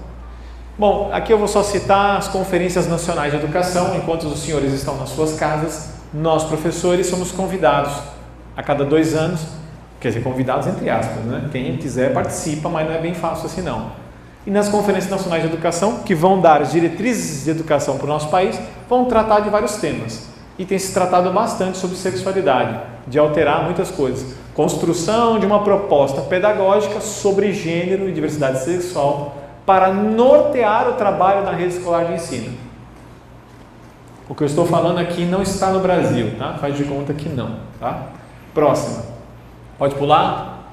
Bom, aqui eu vou só citar as conferências nacionais de educação. Enquanto os senhores estão nas suas casas, nós professores somos convidados a cada 2 anos, quer dizer, convidados entre aspas, né? Quem quiser participa, mas não é bem fácil assim não. E nas conferências nacionais de educação, que vão dar as diretrizes de educação para o nosso país, vão tratar de vários temas. E tem se tratado bastante sobre sexualidade, de alterar muitas coisas. Construção de uma proposta pedagógica sobre gênero e diversidade sexual para nortear o trabalho na rede escolar de ensino. O que eu estou falando aqui não está no Brasil, tá? Faz de conta que não, tá? Próxima. Pode pular?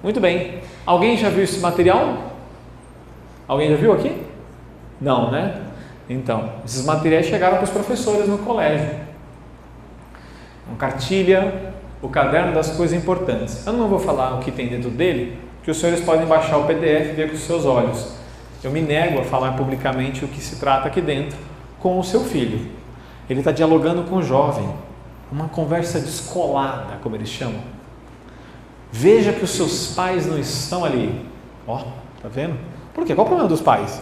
Muito bem. Alguém já viu esse material? Alguém já viu aqui? Não, né? Então, esses materiais chegaram para os professores no colégio. Uma cartilha, o caderno das coisas importantes. Eu não vou falar o que tem dentro dele, que os senhores podem baixar o PDF e ver com os seus olhos. Eu me nego a falar publicamente o que se trata aqui dentro com o seu filho. Ele está dialogando com o jovem. Uma conversa descolada, como eles chamam. Veja que os seus pais não estão ali. Ó, tá vendo? Por quê? Qual o problema dos pais?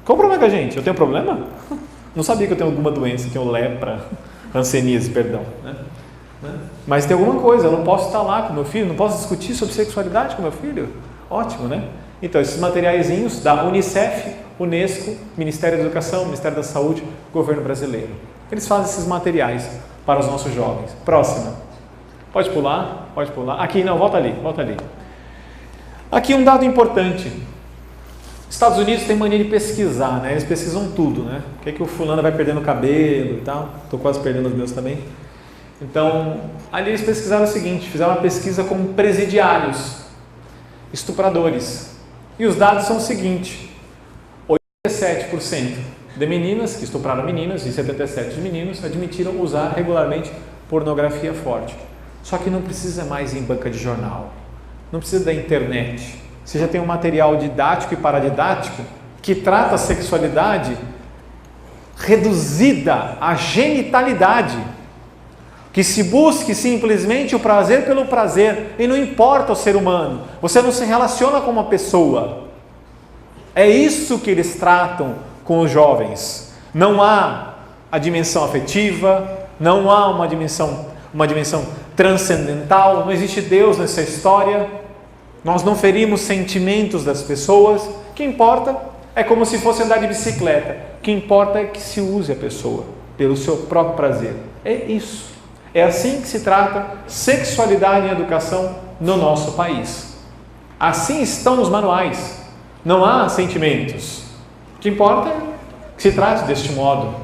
Qual o problema com a gente? Eu tenho problema? Não sabia que eu tenho alguma doença, tenho lepra, hanseníase, perdão. Né? Mas tem alguma coisa, eu não posso estar lá com meu filho, não posso discutir sobre sexualidade com meu filho? Ótimo, né? Então, esses materiaizinhos da Unicef, Unesco, Ministério da Educação, Ministério da Saúde, Governo Brasileiro. Eles fazem esses materiais para os nossos jovens. Próxima. Pode pular, pode pular. Aqui, não, volta ali, volta ali. Aqui um dado importante. Estados Unidos tem mania de pesquisar, né? Eles pesquisam tudo, né? Por que o fulano vai perdendo cabelo e tal? Estou quase perdendo os meus também. Então, ali eles pesquisaram o seguinte, fizeram uma pesquisa com presidiários, estupradores. E os dados são o seguinte, 87% de meninas que estupraram meninas e 77% de meninos admitiram usar regularmente pornografia forte. Só que não precisa mais ir em banca de jornal, não precisa da internet. Você já tem um material didático e paradidático que trata a sexualidade reduzida à genitalidade. Que se busque simplesmente o prazer pelo prazer e não importa o ser humano. Você não se relaciona com uma pessoa. É isso que eles tratam com os jovens. Não há a dimensão afetiva, não há uma dimensão transcendental, não existe Deus nessa história. Nós não ferimos sentimentos das pessoas. O que importa é como se fosse andar de bicicleta. O que importa é que se use a pessoa pelo seu próprio prazer. É isso. É assim que se trata sexualidade em educação no nosso país. Assim estão nos manuais. Não há sentimentos. O que importa é que se trate deste modo.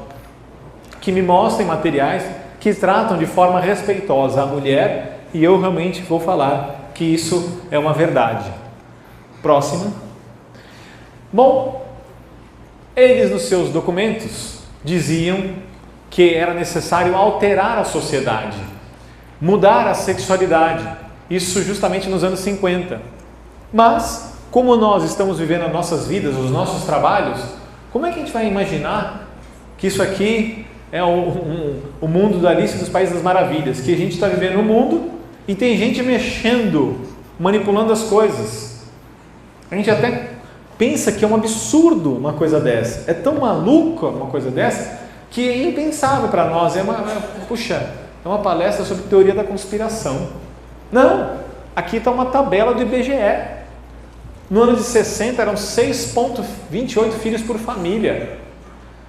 Que me mostrem materiais que tratam de forma respeitosa a mulher e eu realmente vou falar que isso é uma verdade. Próxima. Bom, eles nos seus documentos diziam que era necessário alterar a sociedade. mudar a sexualidade. Isso justamente nos anos 50. Mas, como nós estamos vivendo as nossas vidas, os nossos trabalhos, como é que a gente vai imaginar que isso aqui é o mundo da Alice dos Países das Maravilhas? Que a gente está vivendo no mundo e tem gente mexendo, manipulando as coisas. A gente até pensa que é um absurdo uma coisa dessa. É tão maluca uma coisa dessa que é impensável para nós. É uma palestra sobre teoria da conspiração. Não, aqui está uma tabela do IBGE. No ano de 60 eram 6,28 filhos por família.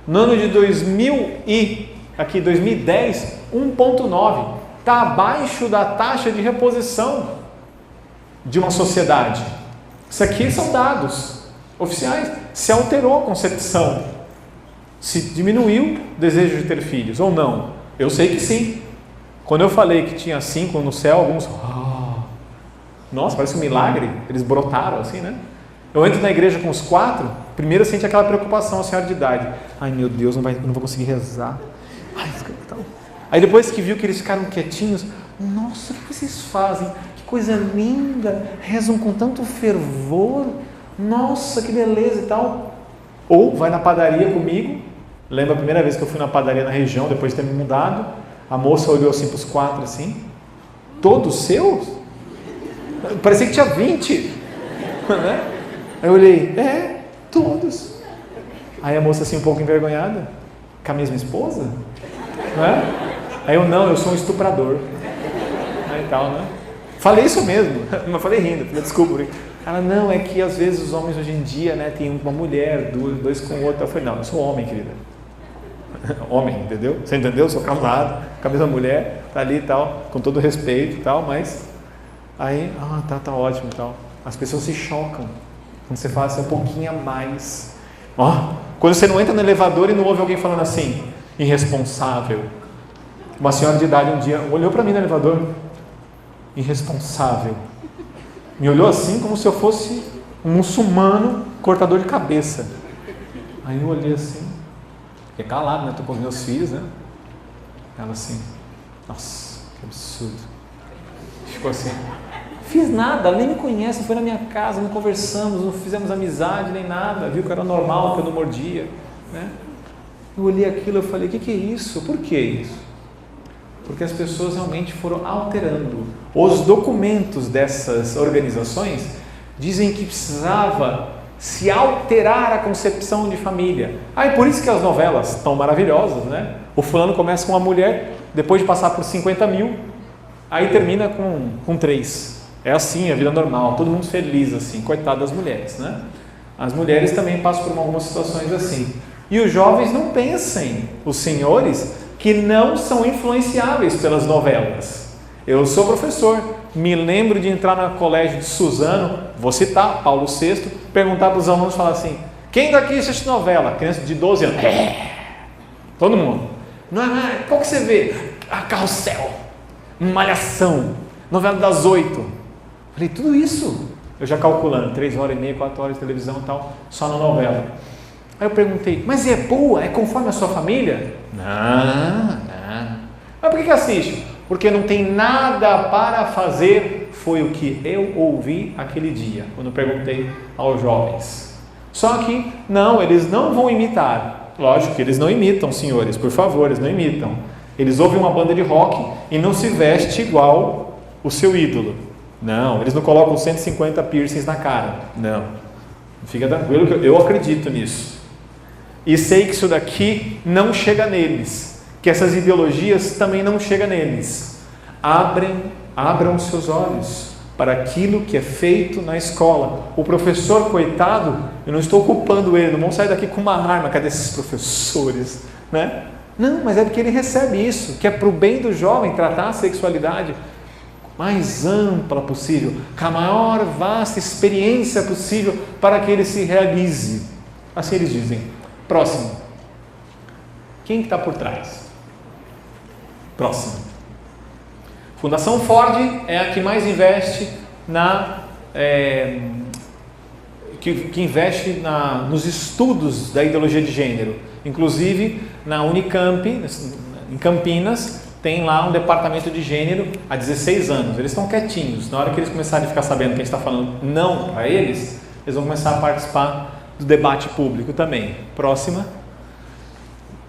No ano de 2010, 1,9. Está abaixo da taxa de reposição de uma sociedade. Isso aqui são dados oficiais. Se alterou a concepção, se diminuiu o desejo de ter filhos ou não. Eu sei que sim. Quando eu falei que tinha 5 no céu, alguns... Nossa, parece um milagre. Eles brotaram assim, né? Eu entro na igreja com os 4, primeiro sente aquela preocupação, a senhora de idade. Ai meu Deus, não vou conseguir rezar. Aí depois que viu que eles ficaram quietinhos, nossa, o que vocês fazem? Que coisa linda, rezam com tanto fervor. Nossa, que beleza e tal. Ou vai na padaria comigo. Lembra a primeira vez que eu fui na padaria na região, depois de ter me mudado? A moça olhou assim para os 4 assim. Todos seus? Parecia que tinha 20. Né? Aí eu olhei, todos. Aí a moça assim um pouco envergonhada, com a mesma esposa? Não é? Aí eu sou um estuprador. Aí tal, né? Falei isso mesmo, mas falei rindo, desculpa. Ela, não, é que às vezes os homens hoje em dia, né, tem uma mulher, dois com outra. Eu falei, não, eu sou homem, querida. Homem, entendeu? Você entendeu? Eu sou casado, com a mesma mulher, tá ali e tal, com todo respeito e tal, mas... Aí, tá ótimo e tal. As pessoas se chocam quando você fala assim, um pouquinho a mais. Quando você não entra no elevador e não ouve alguém falando assim, irresponsável. Uma senhora de idade um dia olhou para mim no elevador, irresponsável. Me olhou assim como se eu fosse um muçulmano cortador de cabeça. Aí eu olhei assim, fiquei calado, né? Estou com os meus filhos, né? Ela assim, nossa, que absurdo. Ficou assim, fiz nada, ela nem me conhece, foi na minha casa, não conversamos, não fizemos amizade nem nada, viu que era normal, que eu não mordia, né? Eu olhei aquilo e falei, o que é isso? Por que isso? Porque as pessoas realmente foram alterando. Os documentos dessas organizações dizem que precisava se alterar a concepção de família. E por isso que as novelas estão maravilhosas, né? O fulano começa com uma mulher, depois de passar por 50 mil, aí termina com 3. É assim, a vida normal, todo mundo feliz assim, coitado das mulheres, né? As mulheres também passam por algumas situações assim. E os jovens não pensem, os senhores, que não são influenciáveis pelas novelas. Eu sou professor, me lembro de entrar no colégio de Suzano, vou citar, Paulo VI, perguntar para os alunos, falar assim, quem daqui assiste novela? Criança de 12 anos. Todo mundo. Qual que você vê? Carrossel, Malhação, novela das 8. Falei, tudo isso, eu já calculando, 3h30, 4 horas de televisão e tal, só na novela. Aí eu perguntei, mas é boa? É conforme a sua família? Não. Mas por que assiste? Porque não tem nada para fazer, foi o que eu ouvi aquele dia, quando eu perguntei aos jovens. Só que, não, eles não vão imitar. Lógico que eles não imitam, senhores, por favor, eles não imitam. Eles ouvem uma banda de rock e não se veste igual o seu ídolo. Não, eles não colocam 150 piercings na cara. Não. Fica tranquilo que eu acredito nisso. E sei que isso daqui não chega neles. Que essas ideologias também não chegam neles. Abram seus olhos para aquilo que é feito na escola. O professor, coitado, eu não estou culpando ele, não vão sair daqui com uma arma. Cadê esses professores? Né? Não, mas é porque ele recebe isso, que é para o bem do jovem tratar a sexualidade mais ampla possível, com a maior vasta experiência possível para que ele se realize. Assim eles dizem. Próximo. Quem está por trás? Próximo. Fundação Ford é a que mais investe que investe nos estudos da ideologia de gênero. Inclusive na Unicamp, em Campinas, tem lá um departamento de gênero há 16 anos. Eles estão quietinhos. Na hora que eles começarem a ficar sabendo que a gente está falando não para eles, eles vão começar a participar do debate público também. Próxima.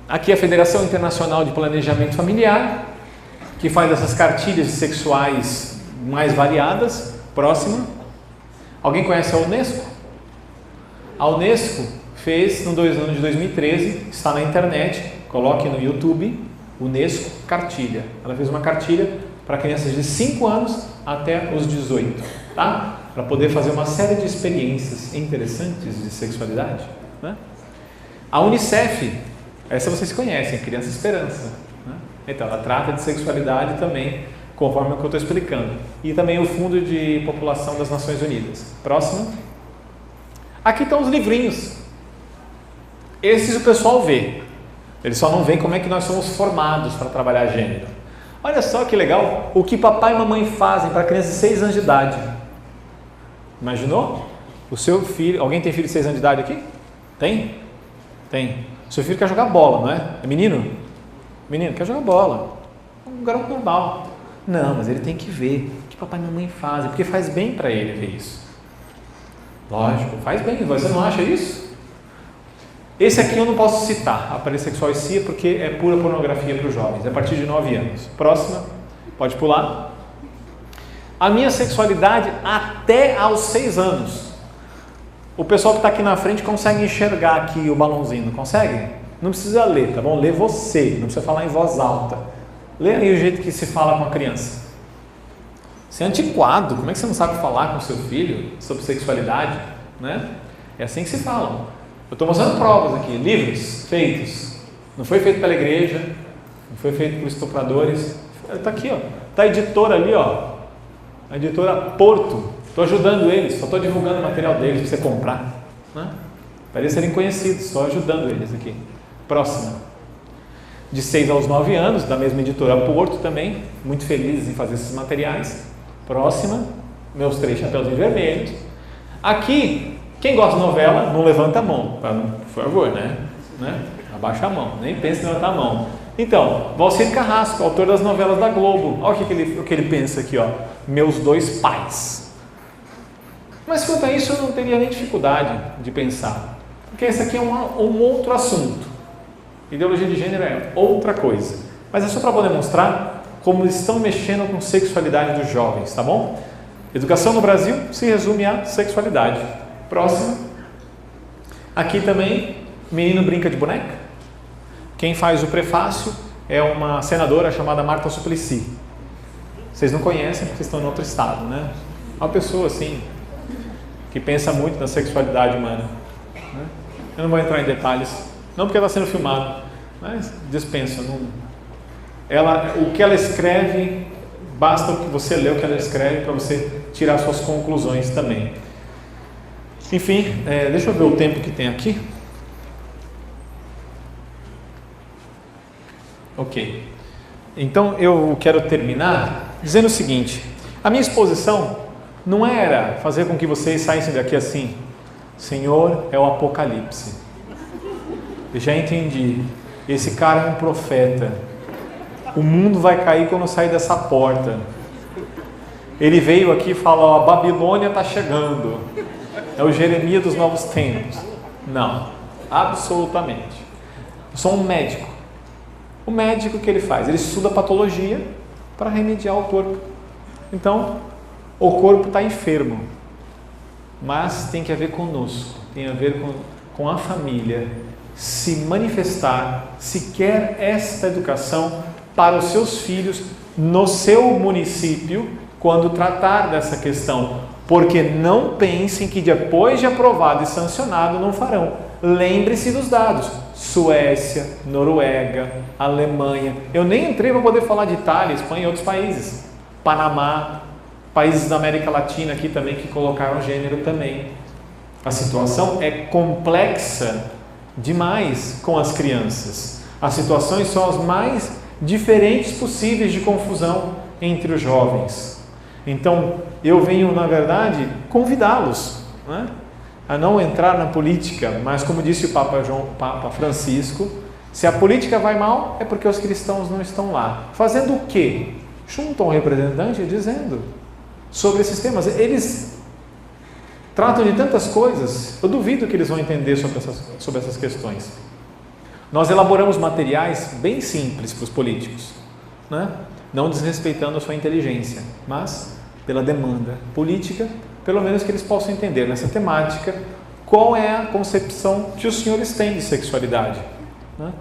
Aqui a Federação Internacional de Planejamento Familiar, que faz essas cartilhas sexuais mais variadas. Próxima. Alguém conhece a Unesco? A Unesco fez no ano de 2013, está na internet, coloque no YouTube, Unesco Cartilha. Ela fez uma cartilha para crianças de 5 anos até os 18, tá? Para poder fazer uma série de experiências interessantes de sexualidade, né? A Unicef, essa vocês conhecem, Criança Esperança, né? Então, ela trata de sexualidade também, conforme o que eu estou explicando. E também o Fundo de População das Nações Unidas. Próximo. Aqui estão os livrinhos. Esses o pessoal vê. Eles só não veem como é que nós somos formados para trabalhar gênero. Olha só que legal o que papai e mamãe fazem para crianças de 6 anos de idade. Imaginou? O seu filho... Alguém tem filho de 6 anos de idade aqui? Tem? Tem. O seu filho quer jogar bola, não é? É menino? Menino, quer jogar bola. Um garoto normal. Não, mas ele tem que ver o que papai e mamãe fazem, porque faz bem para ele ver isso. Lógico, faz bem. Você não acha isso? Esse aqui eu não posso citar, aparelho sexual e CIA, porque é pura pornografia para os jovens, é a partir de 9 anos. Próxima, pode pular. A minha sexualidade até aos 6 anos. O pessoal que está aqui na frente consegue enxergar aqui o balãozinho, não consegue? Não precisa ler, tá bom? Lê você, não precisa falar em voz alta. Lê aí o jeito que se fala com a criança. Você é antiquado, como é que você não sabe falar com seu filho sobre sexualidade, né? É assim que se fala. Eu estou mostrando provas aqui, livros feitos. Não foi feito pela igreja, não foi feito por estupradores. Está aqui, ó. Está a editora ali, ó. A editora Porto. Estou ajudando eles, só estou divulgando o material deles para você comprar, né? Para eles serem conhecidos, só ajudando eles aqui. Próxima. De 6 aos 9 anos, da mesma editora Porto também, muito felizes em fazer esses materiais. Próxima. Meus 3 chapeuzinhos vermelhos. Aqui, quem gosta de novela, não levanta a mão, por favor, né? Abaixa a mão, nem pense em levantar a mão. Então, Valcir Carrasco, autor das novelas da Globo. Olha o que ele pensa aqui, ó. Meus 2 pais. Mas quanto a isso eu não teria nem dificuldade de pensar, porque esse aqui é um outro assunto. Ideologia de gênero é outra coisa, mas é só para poder mostrar como estão mexendo com sexualidade dos jovens, tá bom? Educação no Brasil se resume à sexualidade. Próximo. Aqui também, menino brinca de boneca. Quem faz o prefácio é uma senadora chamada Marta Suplicy. Vocês não conhecem porque vocês estão em outro estado, né? Uma pessoa assim, que pensa muito na sexualidade humana, né? Eu não vou entrar em detalhes, não porque está sendo filmado, mas dispensa. O que ela escreve, basta que você ler o que ela escreve para você tirar suas conclusões também. Enfim, deixa eu ver o tempo que tem aqui. Ok. Então eu quero terminar dizendo o seguinte: a minha exposição não era fazer com que vocês saíssem daqui assim, Senhor, é o Apocalipse. Eu já entendi. Esse cara é um profeta. O mundo vai cair quando eu sair dessa porta. Ele veio aqui e falou: a Babilônia está chegando. É o Jeremias dos novos tempos. Não, absolutamente. Eu sou um médico. O médico, que ele faz? Ele estuda patologia para remediar o corpo. Então, o corpo está enfermo, mas tem que haver conosco, tem a ver com a família se manifestar, se quer esta educação para os seus filhos no seu município, quando tratar dessa questão, porque não pensem que depois de aprovado e sancionado não farão. Lembre-se dos dados: Suécia, Noruega, Alemanha. Eu nem entrei para poder falar de Itália, Espanha e outros países. Panamá, países da América Latina aqui também que colocaram gênero também. A situação é complexa demais com as crianças. As situações são as mais diferentes possíveis de confusão entre os jovens. Então, eu venho, na verdade, convidá-los, né, a não entrar na política, mas como disse o Papa Francisco, Se a política vai mal, é porque os cristãos não estão lá. Fazendo o quê? Juntam um representante dizendo sobre esses temas. Eles tratam de tantas coisas, eu duvido que eles vão entender sobre essas questões. Nós elaboramos materiais bem simples para os políticos, né? Não desrespeitando a sua inteligência, mas pela demanda política, pelo menos que eles possam entender nessa temática qual é a concepção que os senhores têm de sexualidade, né?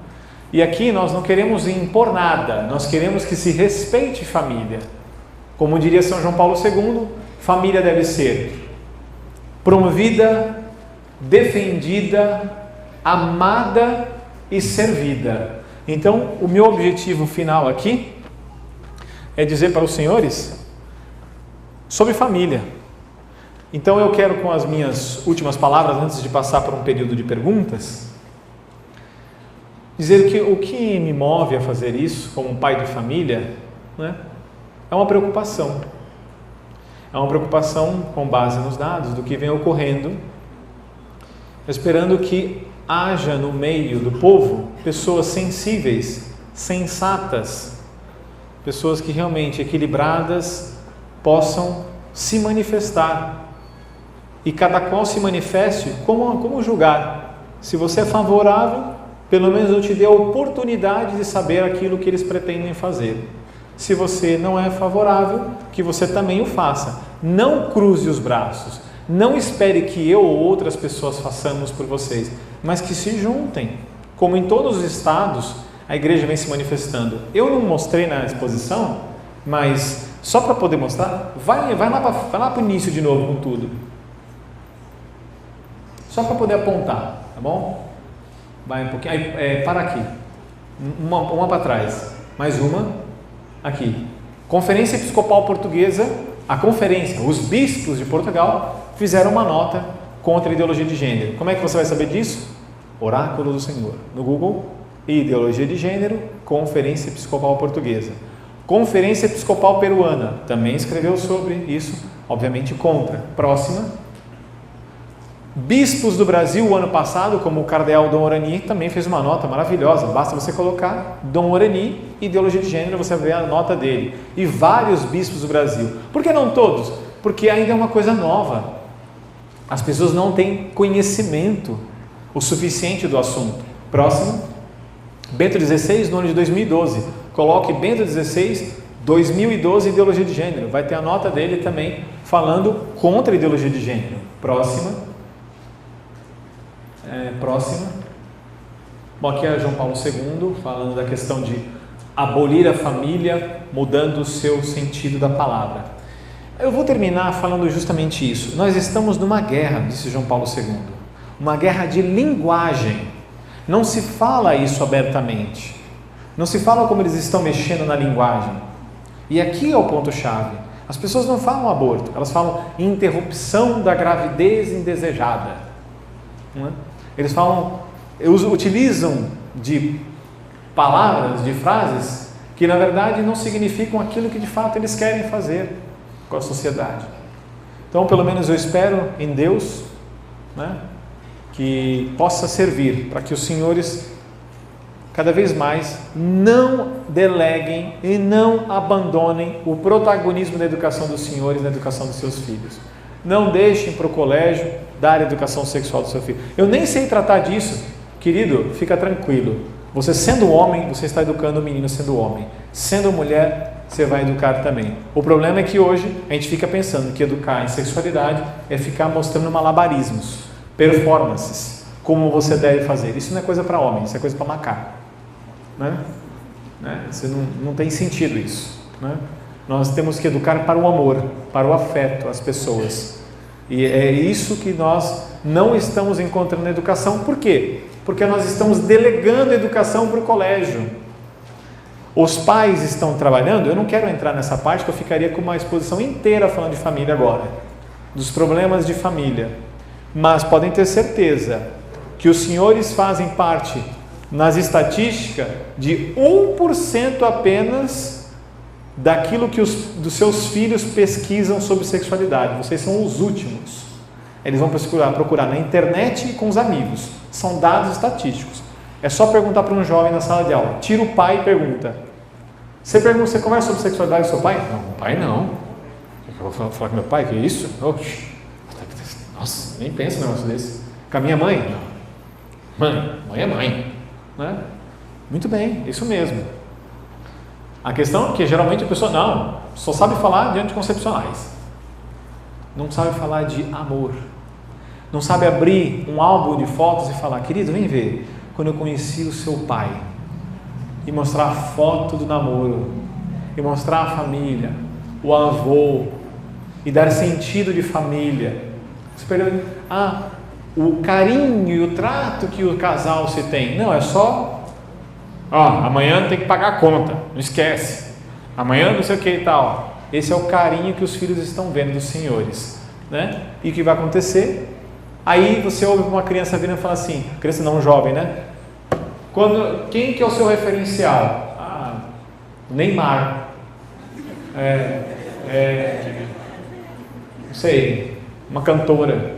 E aqui nós não queremos impor nada, nós queremos que se respeite família. Como diria São João Paulo II, família deve ser promovida, defendida, amada e servida. Então, o meu objetivo final aqui é dizer para os senhores sobre família. Então, eu quero, com as minhas últimas palavras, antes de passar por um período de perguntas, dizer que o que me move a fazer isso, como um pai de família, né, é uma preocupação. É uma preocupação com base nos dados do que vem ocorrendo, esperando que haja no meio do povo pessoas sensíveis, sensatas, pessoas que realmente equilibradas possam se manifestar e cada qual se manifeste como julgar. Se você é favorável, pelo menos eu te dei a oportunidade de saber aquilo que eles pretendem fazer. Se você não é favorável, que você também o faça. Não cruze os braços. Não espere que eu ou outras pessoas façamos por vocês, mas que se juntem. Como em todos os estados, a igreja vem se manifestando. Eu não mostrei na exposição, mas só para poder mostrar, vai lá para o início de novo com tudo. Só para poder apontar, tá bom? Vai um pouquinho, para aqui. Uma para trás. Mais uma. Aqui, Conferência Episcopal Portuguesa, a conferência, os bispos de Portugal fizeram uma nota contra a ideologia de gênero. Como é que você vai saber disso? Oráculo do Senhor. No Google, ideologia de gênero, Conferência Episcopal Portuguesa. Conferência Episcopal Peruana também escreveu sobre isso, obviamente contra. Próxima. Bispos do Brasil, o ano passado, como o cardeal Dom Orani, também fez uma nota maravilhosa. Basta você colocar Dom Orani, ideologia de gênero, você vai ver a nota dele. E vários bispos do Brasil. Por que não todos? Porque ainda é uma coisa nova. As pessoas não têm conhecimento o suficiente do assunto. Próximo. Bento XVI, no ano de 2012. Coloque Bento XVI, 2012, ideologia de gênero. Vai ter a nota dele também falando contra a ideologia de gênero. Próxima. Próxima. Bom, aqui é João Paulo II falando da questão de abolir a família, mudando o seu sentido da palavra. Eu vou terminar falando justamente isso. Nós estamos numa guerra, disse João Paulo II, uma guerra de linguagem. Não se fala isso abertamente, não se fala como eles estão mexendo na linguagem. E aqui é o ponto-chave. As pessoas não falam aborto, elas falam interrupção da gravidez indesejada. Não é? Eles utilizam de palavras, de frases que na verdade não significam aquilo que de fato eles querem fazer com a sociedade. Então, pelo menos eu espero em Deus, né, que possa servir para que os senhores cada vez mais não deleguem e não abandonem o protagonismo da educação dos senhores na educação dos seus filhos. Não deixem para o colégio dar a educação sexual do seu filho. Eu nem sei tratar disso, querido, fica tranquilo. Você sendo homem, você está educando o menino sendo homem. Sendo mulher, você vai educar também. O problema é que hoje a gente fica pensando que educar em sexualidade é ficar mostrando malabarismos, performances, como você deve fazer. Isso não é coisa para homem, isso é coisa para macaco. Né? Isso não tem sentido isso. Né? Nós temos que educar para o amor, para o afeto às pessoas. E é isso que nós não estamos encontrando na educação. Por quê? Porque nós estamos delegando a educação para o colégio. Os pais estão trabalhando, eu não quero entrar nessa parte, que eu ficaria com uma exposição inteira falando de família agora, dos problemas de família. Mas podem ter certeza que os senhores fazem parte, nas estatísticas, de 1% apenas daquilo que dos seus filhos pesquisam sobre sexualidade. Vocês são os últimos. Eles vão procurar na internet e com os amigos. São dados estatísticos. É só perguntar para um jovem na sala de aula. Tira o pai e pergunta. Você conversa sobre sexualidade com seu pai? Não, com o pai não. Eu vou falar com meu pai, que é isso? Oxi. Nossa, nem pensa num negócio desse. Com a minha mãe? Não. Mãe é mãe. Né? Muito bem, isso mesmo. A questão é que geralmente a pessoa só sabe falar de anticoncepcionais. Não sabe falar de amor. Não sabe abrir um álbum de fotos e falar, querido, vem ver, quando eu conheci o seu pai, e mostrar a foto do namoro, e mostrar a família, o avô, e dar sentido de família. O carinho e o trato que o casal se tem. Não, é só, amanhã tem que pagar a conta, não esquece. Amanhã não sei o que e tal. Esse é o carinho que os filhos estão vendo dos senhores, né? E o que vai acontecer? Aí você ouve uma criança vindo e fala assim, criança não, jovem, né? Quem que é o seu referencial? Neymar. Não sei, uma cantora.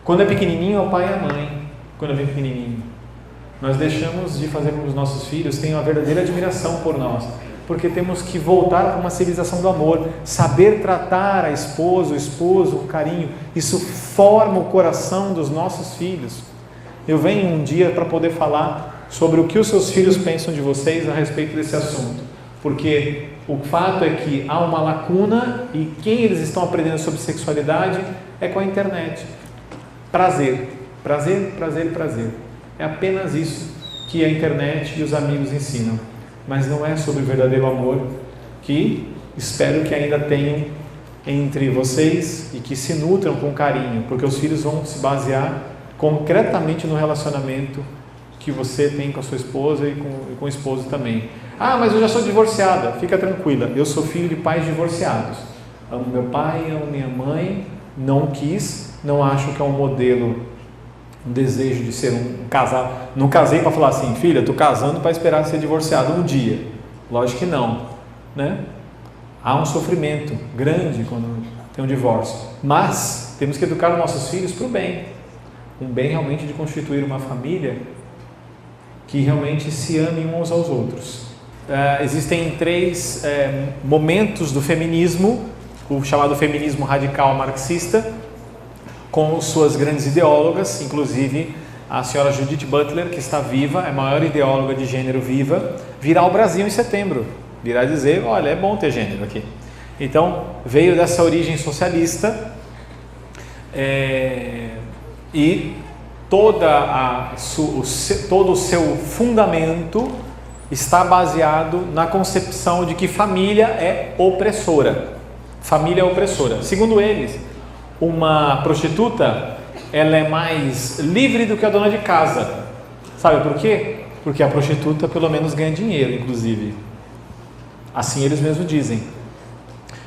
Quando é pequenininho, é o pai e a mãe. Quando é bem pequenininho, nós deixamos de fazer com que os nossos filhos tenham uma verdadeira admiração por nós, porque temos que voltar para uma civilização do amor, saber tratar a esposa, o esposo, o carinho. Isso forma o coração dos nossos filhos. Eu venho um dia para poder falar sobre o que os seus filhos pensam de vocês a respeito desse assunto, porque o fato é que há uma lacuna e quem eles estão aprendendo sobre sexualidade é com a internet. Prazer. É apenas isso que a internet e os amigos ensinam, mas não é sobre o verdadeiro amor que espero que ainda tenham entre vocês e que se nutram com carinho, porque os filhos vão se basear concretamente no relacionamento que você tem com a sua esposa e com o esposo também. Mas eu já sou divorciada. Fica tranquila, eu sou filho de pais divorciados. Amo meu pai, amo minha mãe, não acho que é um modelo, um desejo de ser um casal. Não casei para falar assim, filha, estou casando para esperar ser divorciado um dia. Lógico que não, né? Há um sofrimento grande quando tem um divórcio, mas temos que educar os nossos filhos para o bem, um bem realmente de constituir uma família que realmente se ame uns aos outros. Existem 3 momentos do feminismo, o chamado feminismo radical marxista, com suas grandes ideólogas, inclusive a senhora Judith Butler, que está viva, é a maior ideóloga de gênero viva, virá ao Brasil em setembro, virá dizer, olha, é bom ter gênero aqui. Então, veio dessa origem socialista e todo o seu fundamento está baseado na concepção de que família é opressora. Família é opressora. Segundo eles, uma prostituta, ela é mais livre do que a dona de casa. Sabe por quê? Porque a prostituta pelo menos ganha dinheiro, inclusive. Assim eles mesmos dizem.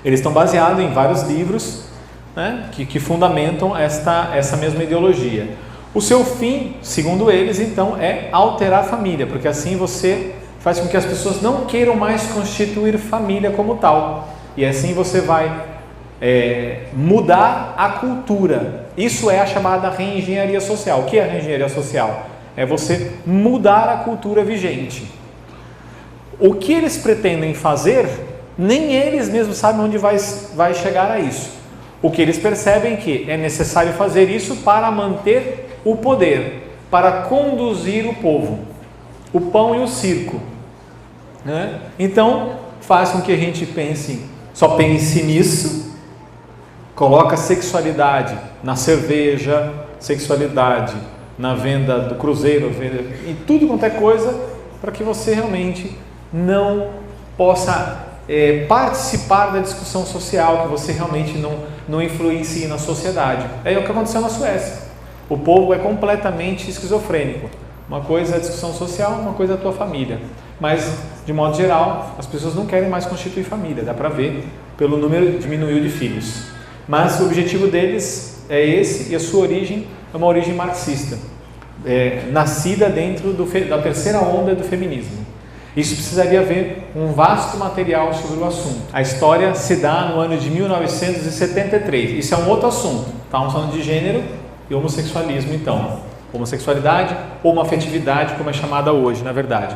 Eles estão baseados em vários livros, né, que fundamentam essa mesma ideologia. O seu fim, segundo eles, então, é alterar a família, porque assim você faz com que as pessoas não queiram mais constituir família como tal. E assim você vai mudar a cultura. Isso é a chamada reengenharia social. O que é a reengenharia social? É você mudar a cultura vigente. O que eles pretendem fazer, nem eles mesmos sabem onde vai chegar a isso. O que eles percebem é que é necessário fazer isso para manter o poder, para conduzir o povo, o pão e o circo, né? Então faz com que a gente só pense nisso, coloca sexualidade na cerveja, sexualidade na venda do cruzeiro, em tudo quanto é coisa, para que você realmente não possa participar da discussão social, que você realmente não influencie na sociedade. É o que aconteceu na Suécia. O povo é completamente esquizofrênico. Uma coisa é a discussão social, uma coisa é a tua família. Mas, de modo geral, as pessoas não querem mais constituir família. Dá para ver pelo número diminuiu de filhos. Mas o objetivo deles é esse, e a sua origem é uma origem marxista, nascida dentro da terceira onda do feminismo. Isso precisaria haver um vasto material sobre o assunto. A história se dá no ano de 1973. Isso é um outro assunto. Estamos falando de gênero e homossexualismo, então. homossexualidade ou uma afetividade, como é chamada hoje, na verdade.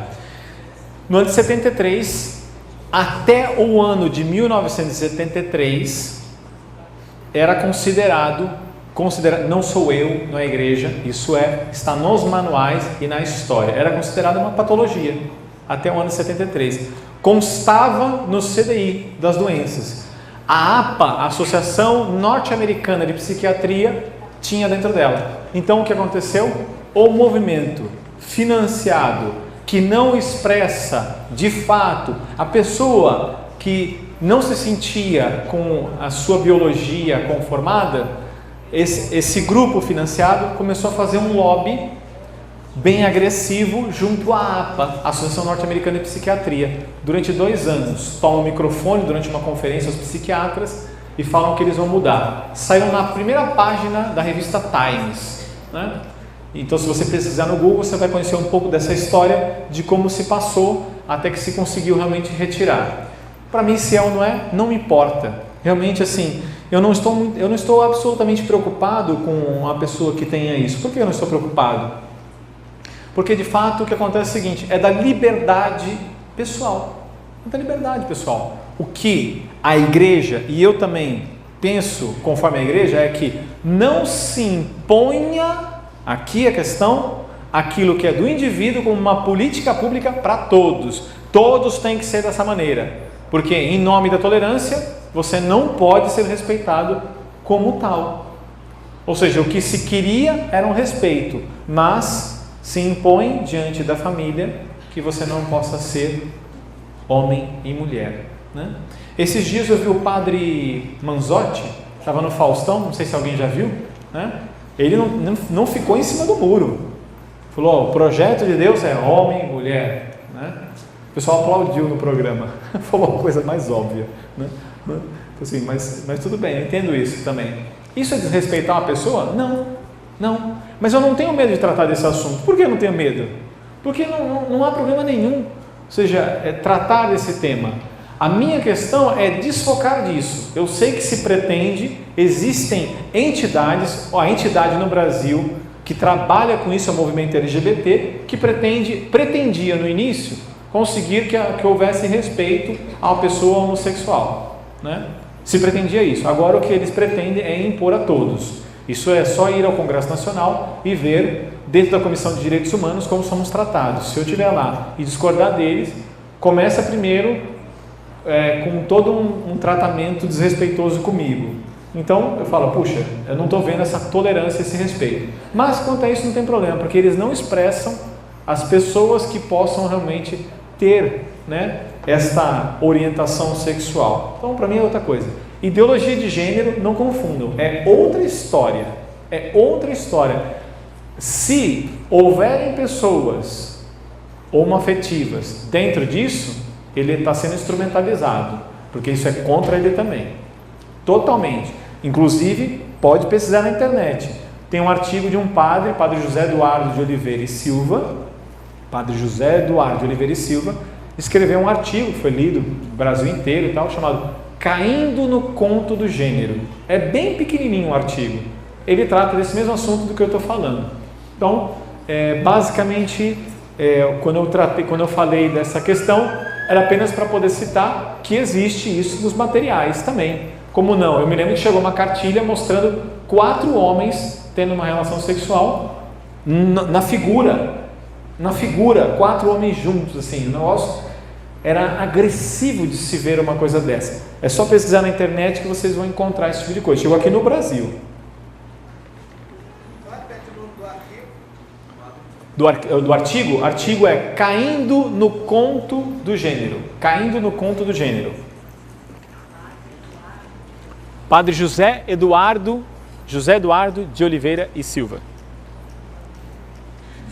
No ano de 73, até o ano de 1973, era considerado, não sou eu, não é a igreja, isso está nos manuais e na história, era considerado uma patologia, até o ano de 73. Constava no CDI das doenças. A APA, a Associação Norte-Americana de Psiquiatria, tinha dentro dela. Então, o que aconteceu? O movimento financiado que não expressa, de fato, a pessoa que não se sentia com a sua biologia conformada, esse grupo financiado começou a fazer um lobby bem agressivo junto à APA, Associação Norte-Americana de Psiquiatria. Durante 2 anos, tomam o microfone durante uma conferência aos psiquiatras e falam que eles vão mudar. Saíram na primeira página da revista Times, né? Então, se você pesquisar no Google, você vai conhecer um pouco dessa história de como se passou até que se conseguiu realmente retirar. Para mim, se é ou não é, não me importa. Realmente, assim, eu não estou absolutamente preocupado com a pessoa que tenha isso. Por que eu não estou preocupado? Porque, de fato, o que acontece é o seguinte, é da liberdade pessoal. É da liberdade pessoal. O que a igreja, e eu também penso conforme a igreja, é que não se imponha, aqui a questão, aquilo que é do indivíduo como uma política pública para todos. Todos têm que ser dessa maneira. Porque, em nome da tolerância, você não pode ser respeitado como tal. Ou seja, o que se queria era um respeito, mas se impõe diante da família que você não possa ser homem e mulher, né? Esses dias eu vi o padre Manzotti, estava no Faustão, não sei se alguém já viu, né? Ele não ficou em cima do muro. Falou, o projeto de Deus é homem e mulher, né? O pessoal aplaudiu no programa. Falou a coisa mais óbvia, né? Assim, mas tudo bem, eu entendo isso também. Isso é desrespeitar uma pessoa? Não. Mas eu não tenho medo de tratar desse assunto. Por que eu não tenho medo? Porque não há problema nenhum. Ou seja, é tratar desse tema. A minha questão é desfocar disso. Eu sei que se pretende, existem entidades, a entidade no Brasil que trabalha com isso, é o movimento LGBT, que pretendia no início conseguir que houvesse respeito à pessoa homossexual, né? Se pretendia isso. Agora o que eles pretendem é impor a todos. Isso é só ir ao Congresso Nacional e ver dentro da Comissão de Direitos Humanos como somos tratados. Se eu estiver lá e discordar deles, começa primeiro com todo um tratamento desrespeitoso comigo. Então eu falo, puxa, eu não estou vendo essa tolerância, esse respeito. Mas quanto a isso não tem problema, porque eles não expressam as pessoas que possam realmente ter, né, esta orientação sexual. Então, para mim é outra coisa. Ideologia de gênero, não confundam, é outra história. É outra história. Se houverem pessoas homoafetivas dentro disso, ele está sendo instrumentalizado, porque isso é contra ele também. Totalmente. Inclusive, pode pesquisar na internet. Tem um artigo de um padre José Eduardo de Oliveira e Silva. Padre José Eduardo de Oliveira e Silva escreveu um artigo, foi lido no Brasil inteiro e tal, chamado Caindo no Conto do Gênero. É bem pequenininho o artigo. Ele trata desse mesmo assunto do que eu estou falando. Então, basicamente, quando eu falei dessa questão, era apenas para poder citar que existe isso nos materiais também. Como não? Eu me lembro que chegou uma cartilha mostrando 4 homens tendo uma relação sexual na figura, 4 homens juntos, assim, o negócio era agressivo de se ver uma coisa dessa. É só pesquisar na internet que vocês vão encontrar esse tipo de coisa. Chegou aqui no Brasil. Do artigo? O artigo é Caindo no Conto do Gênero. Caindo no Conto do Gênero. Padre José Eduardo de Oliveira e Silva.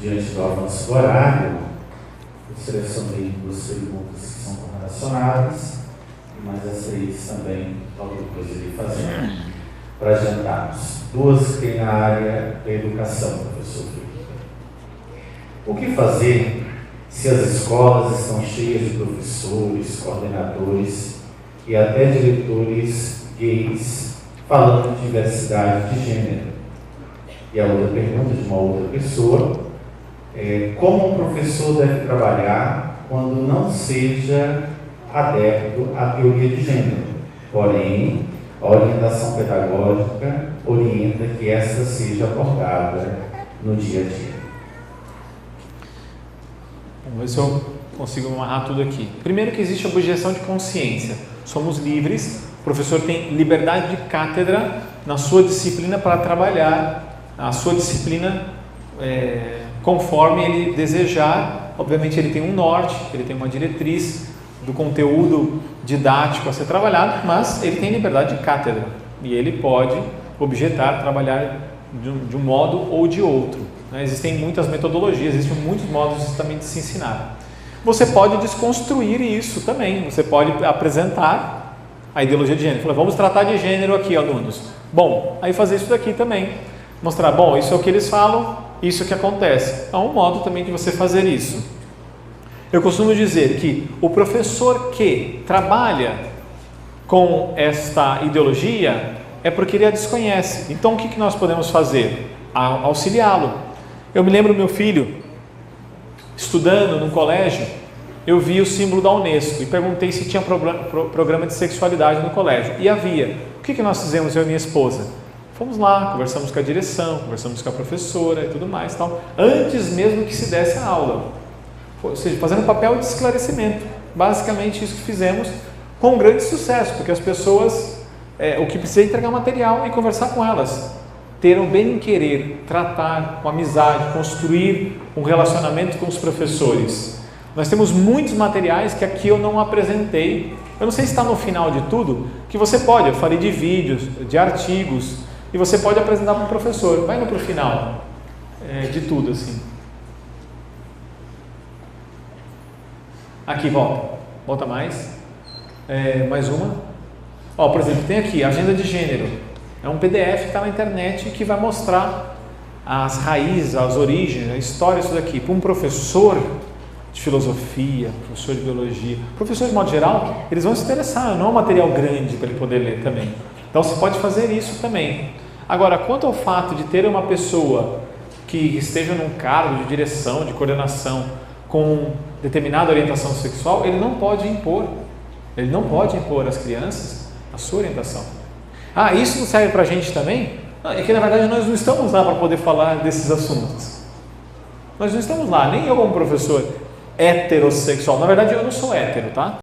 Diante do avanço do horário, eu selecionei 2 perguntas que são correlacionadas, mas as 3 também, logo depois eu irei fazer, para adiantarmos. 2 que tem na área da educação, professor Felipe. O que fazer se as escolas estão cheias de professores, coordenadores e até diretores gays falando de diversidade de gênero? E a outra pergunta de uma outra pessoa é: como um professor deve trabalhar quando não seja adepto à teoria de gênero? Porém, a orientação pedagógica orienta que essa seja abordada no dia a dia. Vamos ver se eu consigo amarrar tudo aqui. Primeiro, que existe a objeção de consciência. Somos livres, o professor tem liberdade de cátedra na sua disciplina para trabalhar a sua disciplina conforme ele desejar. Obviamente ele tem um norte, ele tem uma diretriz do conteúdo didático a ser trabalhado, mas ele tem liberdade de cátedra e ele pode objetar, trabalhar de um modo ou de outro, né? Existem muitas metodologias, existem muitos modos também de se ensinar. Você pode desconstruir isso também, você pode apresentar a ideologia de gênero. Falar, vamos tratar de gênero aqui, alunos. Bom, aí fazer isso daqui também. Mostrar, bom, isso é o que eles falam, isso é o que acontece. É um modo também de você fazer isso. Eu costumo dizer que o professor que trabalha com esta ideologia é porque ele a desconhece. Então, o que nós podemos fazer? Auxiliá-lo. Eu me lembro do meu filho, estudando no colégio, eu vi o símbolo da Unesco e perguntei se tinha programa de sexualidade no colégio. E havia. O que nós fizemos, eu e minha esposa? Fomos lá, conversamos com a direção, conversamos com a professora e tudo mais, tal, antes mesmo que se desse a aula. Ou seja, fazendo papel de esclarecimento. Basicamente isso que fizemos, com grande sucesso, porque as pessoas, o que precisa é entregar material e conversar com elas. Ter o bem em querer, tratar com amizade, construir um relacionamento com os professores. Nós temos muitos materiais que aqui eu não apresentei. Eu não sei se está no final de tudo, que você pode, eu falei de vídeos, de artigos, e você pode apresentar para o professor. Vai para o final de tudo assim. Aqui, volta mais. Mais uma. Por exemplo, tem aqui, agenda de gênero. É um PDF que está na internet que vai mostrar as raízes, as origens, a história disso daqui. Para um professor de filosofia, professor de biologia, professor de modo geral, eles vão se interessar, não é um material grande para ele poder ler também. Então você pode fazer isso também. Agora, quanto ao fato de ter uma pessoa que esteja num cargo de direção, de coordenação, com determinada orientação sexual, ele não pode impor às crianças a sua orientação. Isso não serve para a gente também? É que na verdade nós não estamos lá para poder falar desses assuntos. Nós não estamos lá, nem eu como professor heterossexual. Na verdade eu não sou hétero, tá?